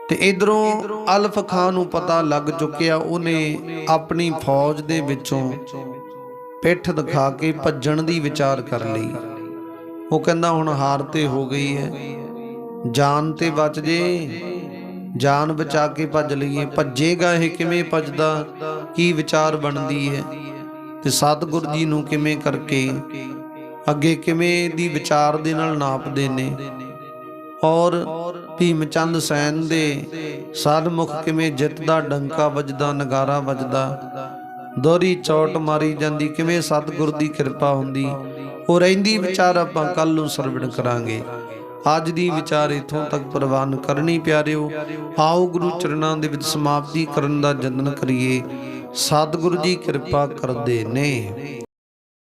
ਤੇ ਇਧਰੋਂ ਅਲਫ ਖਾਂ ਨੂੰ ਪਤਾ ਲੱਗ ਚੁੱਕਿਆ। ਉਹਨੇ ਆਪਣੀ ਫੌਜ ਦੇ ਵਿੱਚੋਂ ਪਿੱਠ ਦਿਖਾ ਕੇ ਭੱਜਣ ਦੀ ਵਿਚਾਰ ਕਰ ਲਈ। ਉਹ ਕਹਿੰਦਾ ਹੁਣ ਹਾਰ ਤੇ ਹੋ ਗਈ ਹੈ, ਜਾਨ ਤੇ ਬਚ ਜੇ, ਜਾਨ ਬਚਾ ਕੇ ਭੱਜ ਲਈਏ। ਭੱਜੇਗਾ ਇਹ ਕਿਵੇਂ ਭੱਜਦਾ, ਕੀ ਵਿਚਾਰ ਬਣਦੀ ਹੈ, ਤੇ ਸਤਿਗੁਰੂ ਜੀ ਨੂੰ ਕਿਵੇਂ ਕਰਕੇ ਅੱਗੇ ਕਿਵੇਂ ਦੀ ਵਿਚਾਰ ਦੇ ਨਾਲ ਨਾਪਦੇ ਨੇ। ਔਰ ਭੀਮ ਚੰਦ ਸੈਨ ਦੇ ਸਨਮੁਖ ਕਿਵੇਂ ਜਿੱਤ ਦਾ ਡੰਕਾ ਵੱਜਦਾ, ਨਗਾਰਾ ਵੱਜਦਾ, ਦੋਹਰੀ ਚੋਟ ਮਾਰੀ ਜਾਂਦੀ, ਕਿਵੇਂ ਸਤਿਗੁਰੂ ਦੀ ਕਿਰਪਾ ਹੁੰਦੀ। ਉਹ ਰਹਿੰਦੀ ਵਿਚਾਰ ਆਪਾਂ ਕੱਲ ਨੂੰ ਸਰਵਣ ਕਰਾਂਗੇ। ਅੱਜ ਦੀ ਵਿਚਾਰ ਇਥੋਂ ਤੱਕ ਪ੍ਰਵਾਨ ਕਰਨੀ ਪਿਆਰਿਓ। ਆਓ ਗੁਰੂ ਚਰਨਾਂ ਦੇ ਵਿੱਚ ਸਮਾਪਤੀ ਕਰਨ ਦਾ ਯਤਨ ਕਰੀਏ। ਸਤਿਗੁਰੂ ਜੀ ਕਿਰਪਾ ਕਰਦੇ ਨੇ।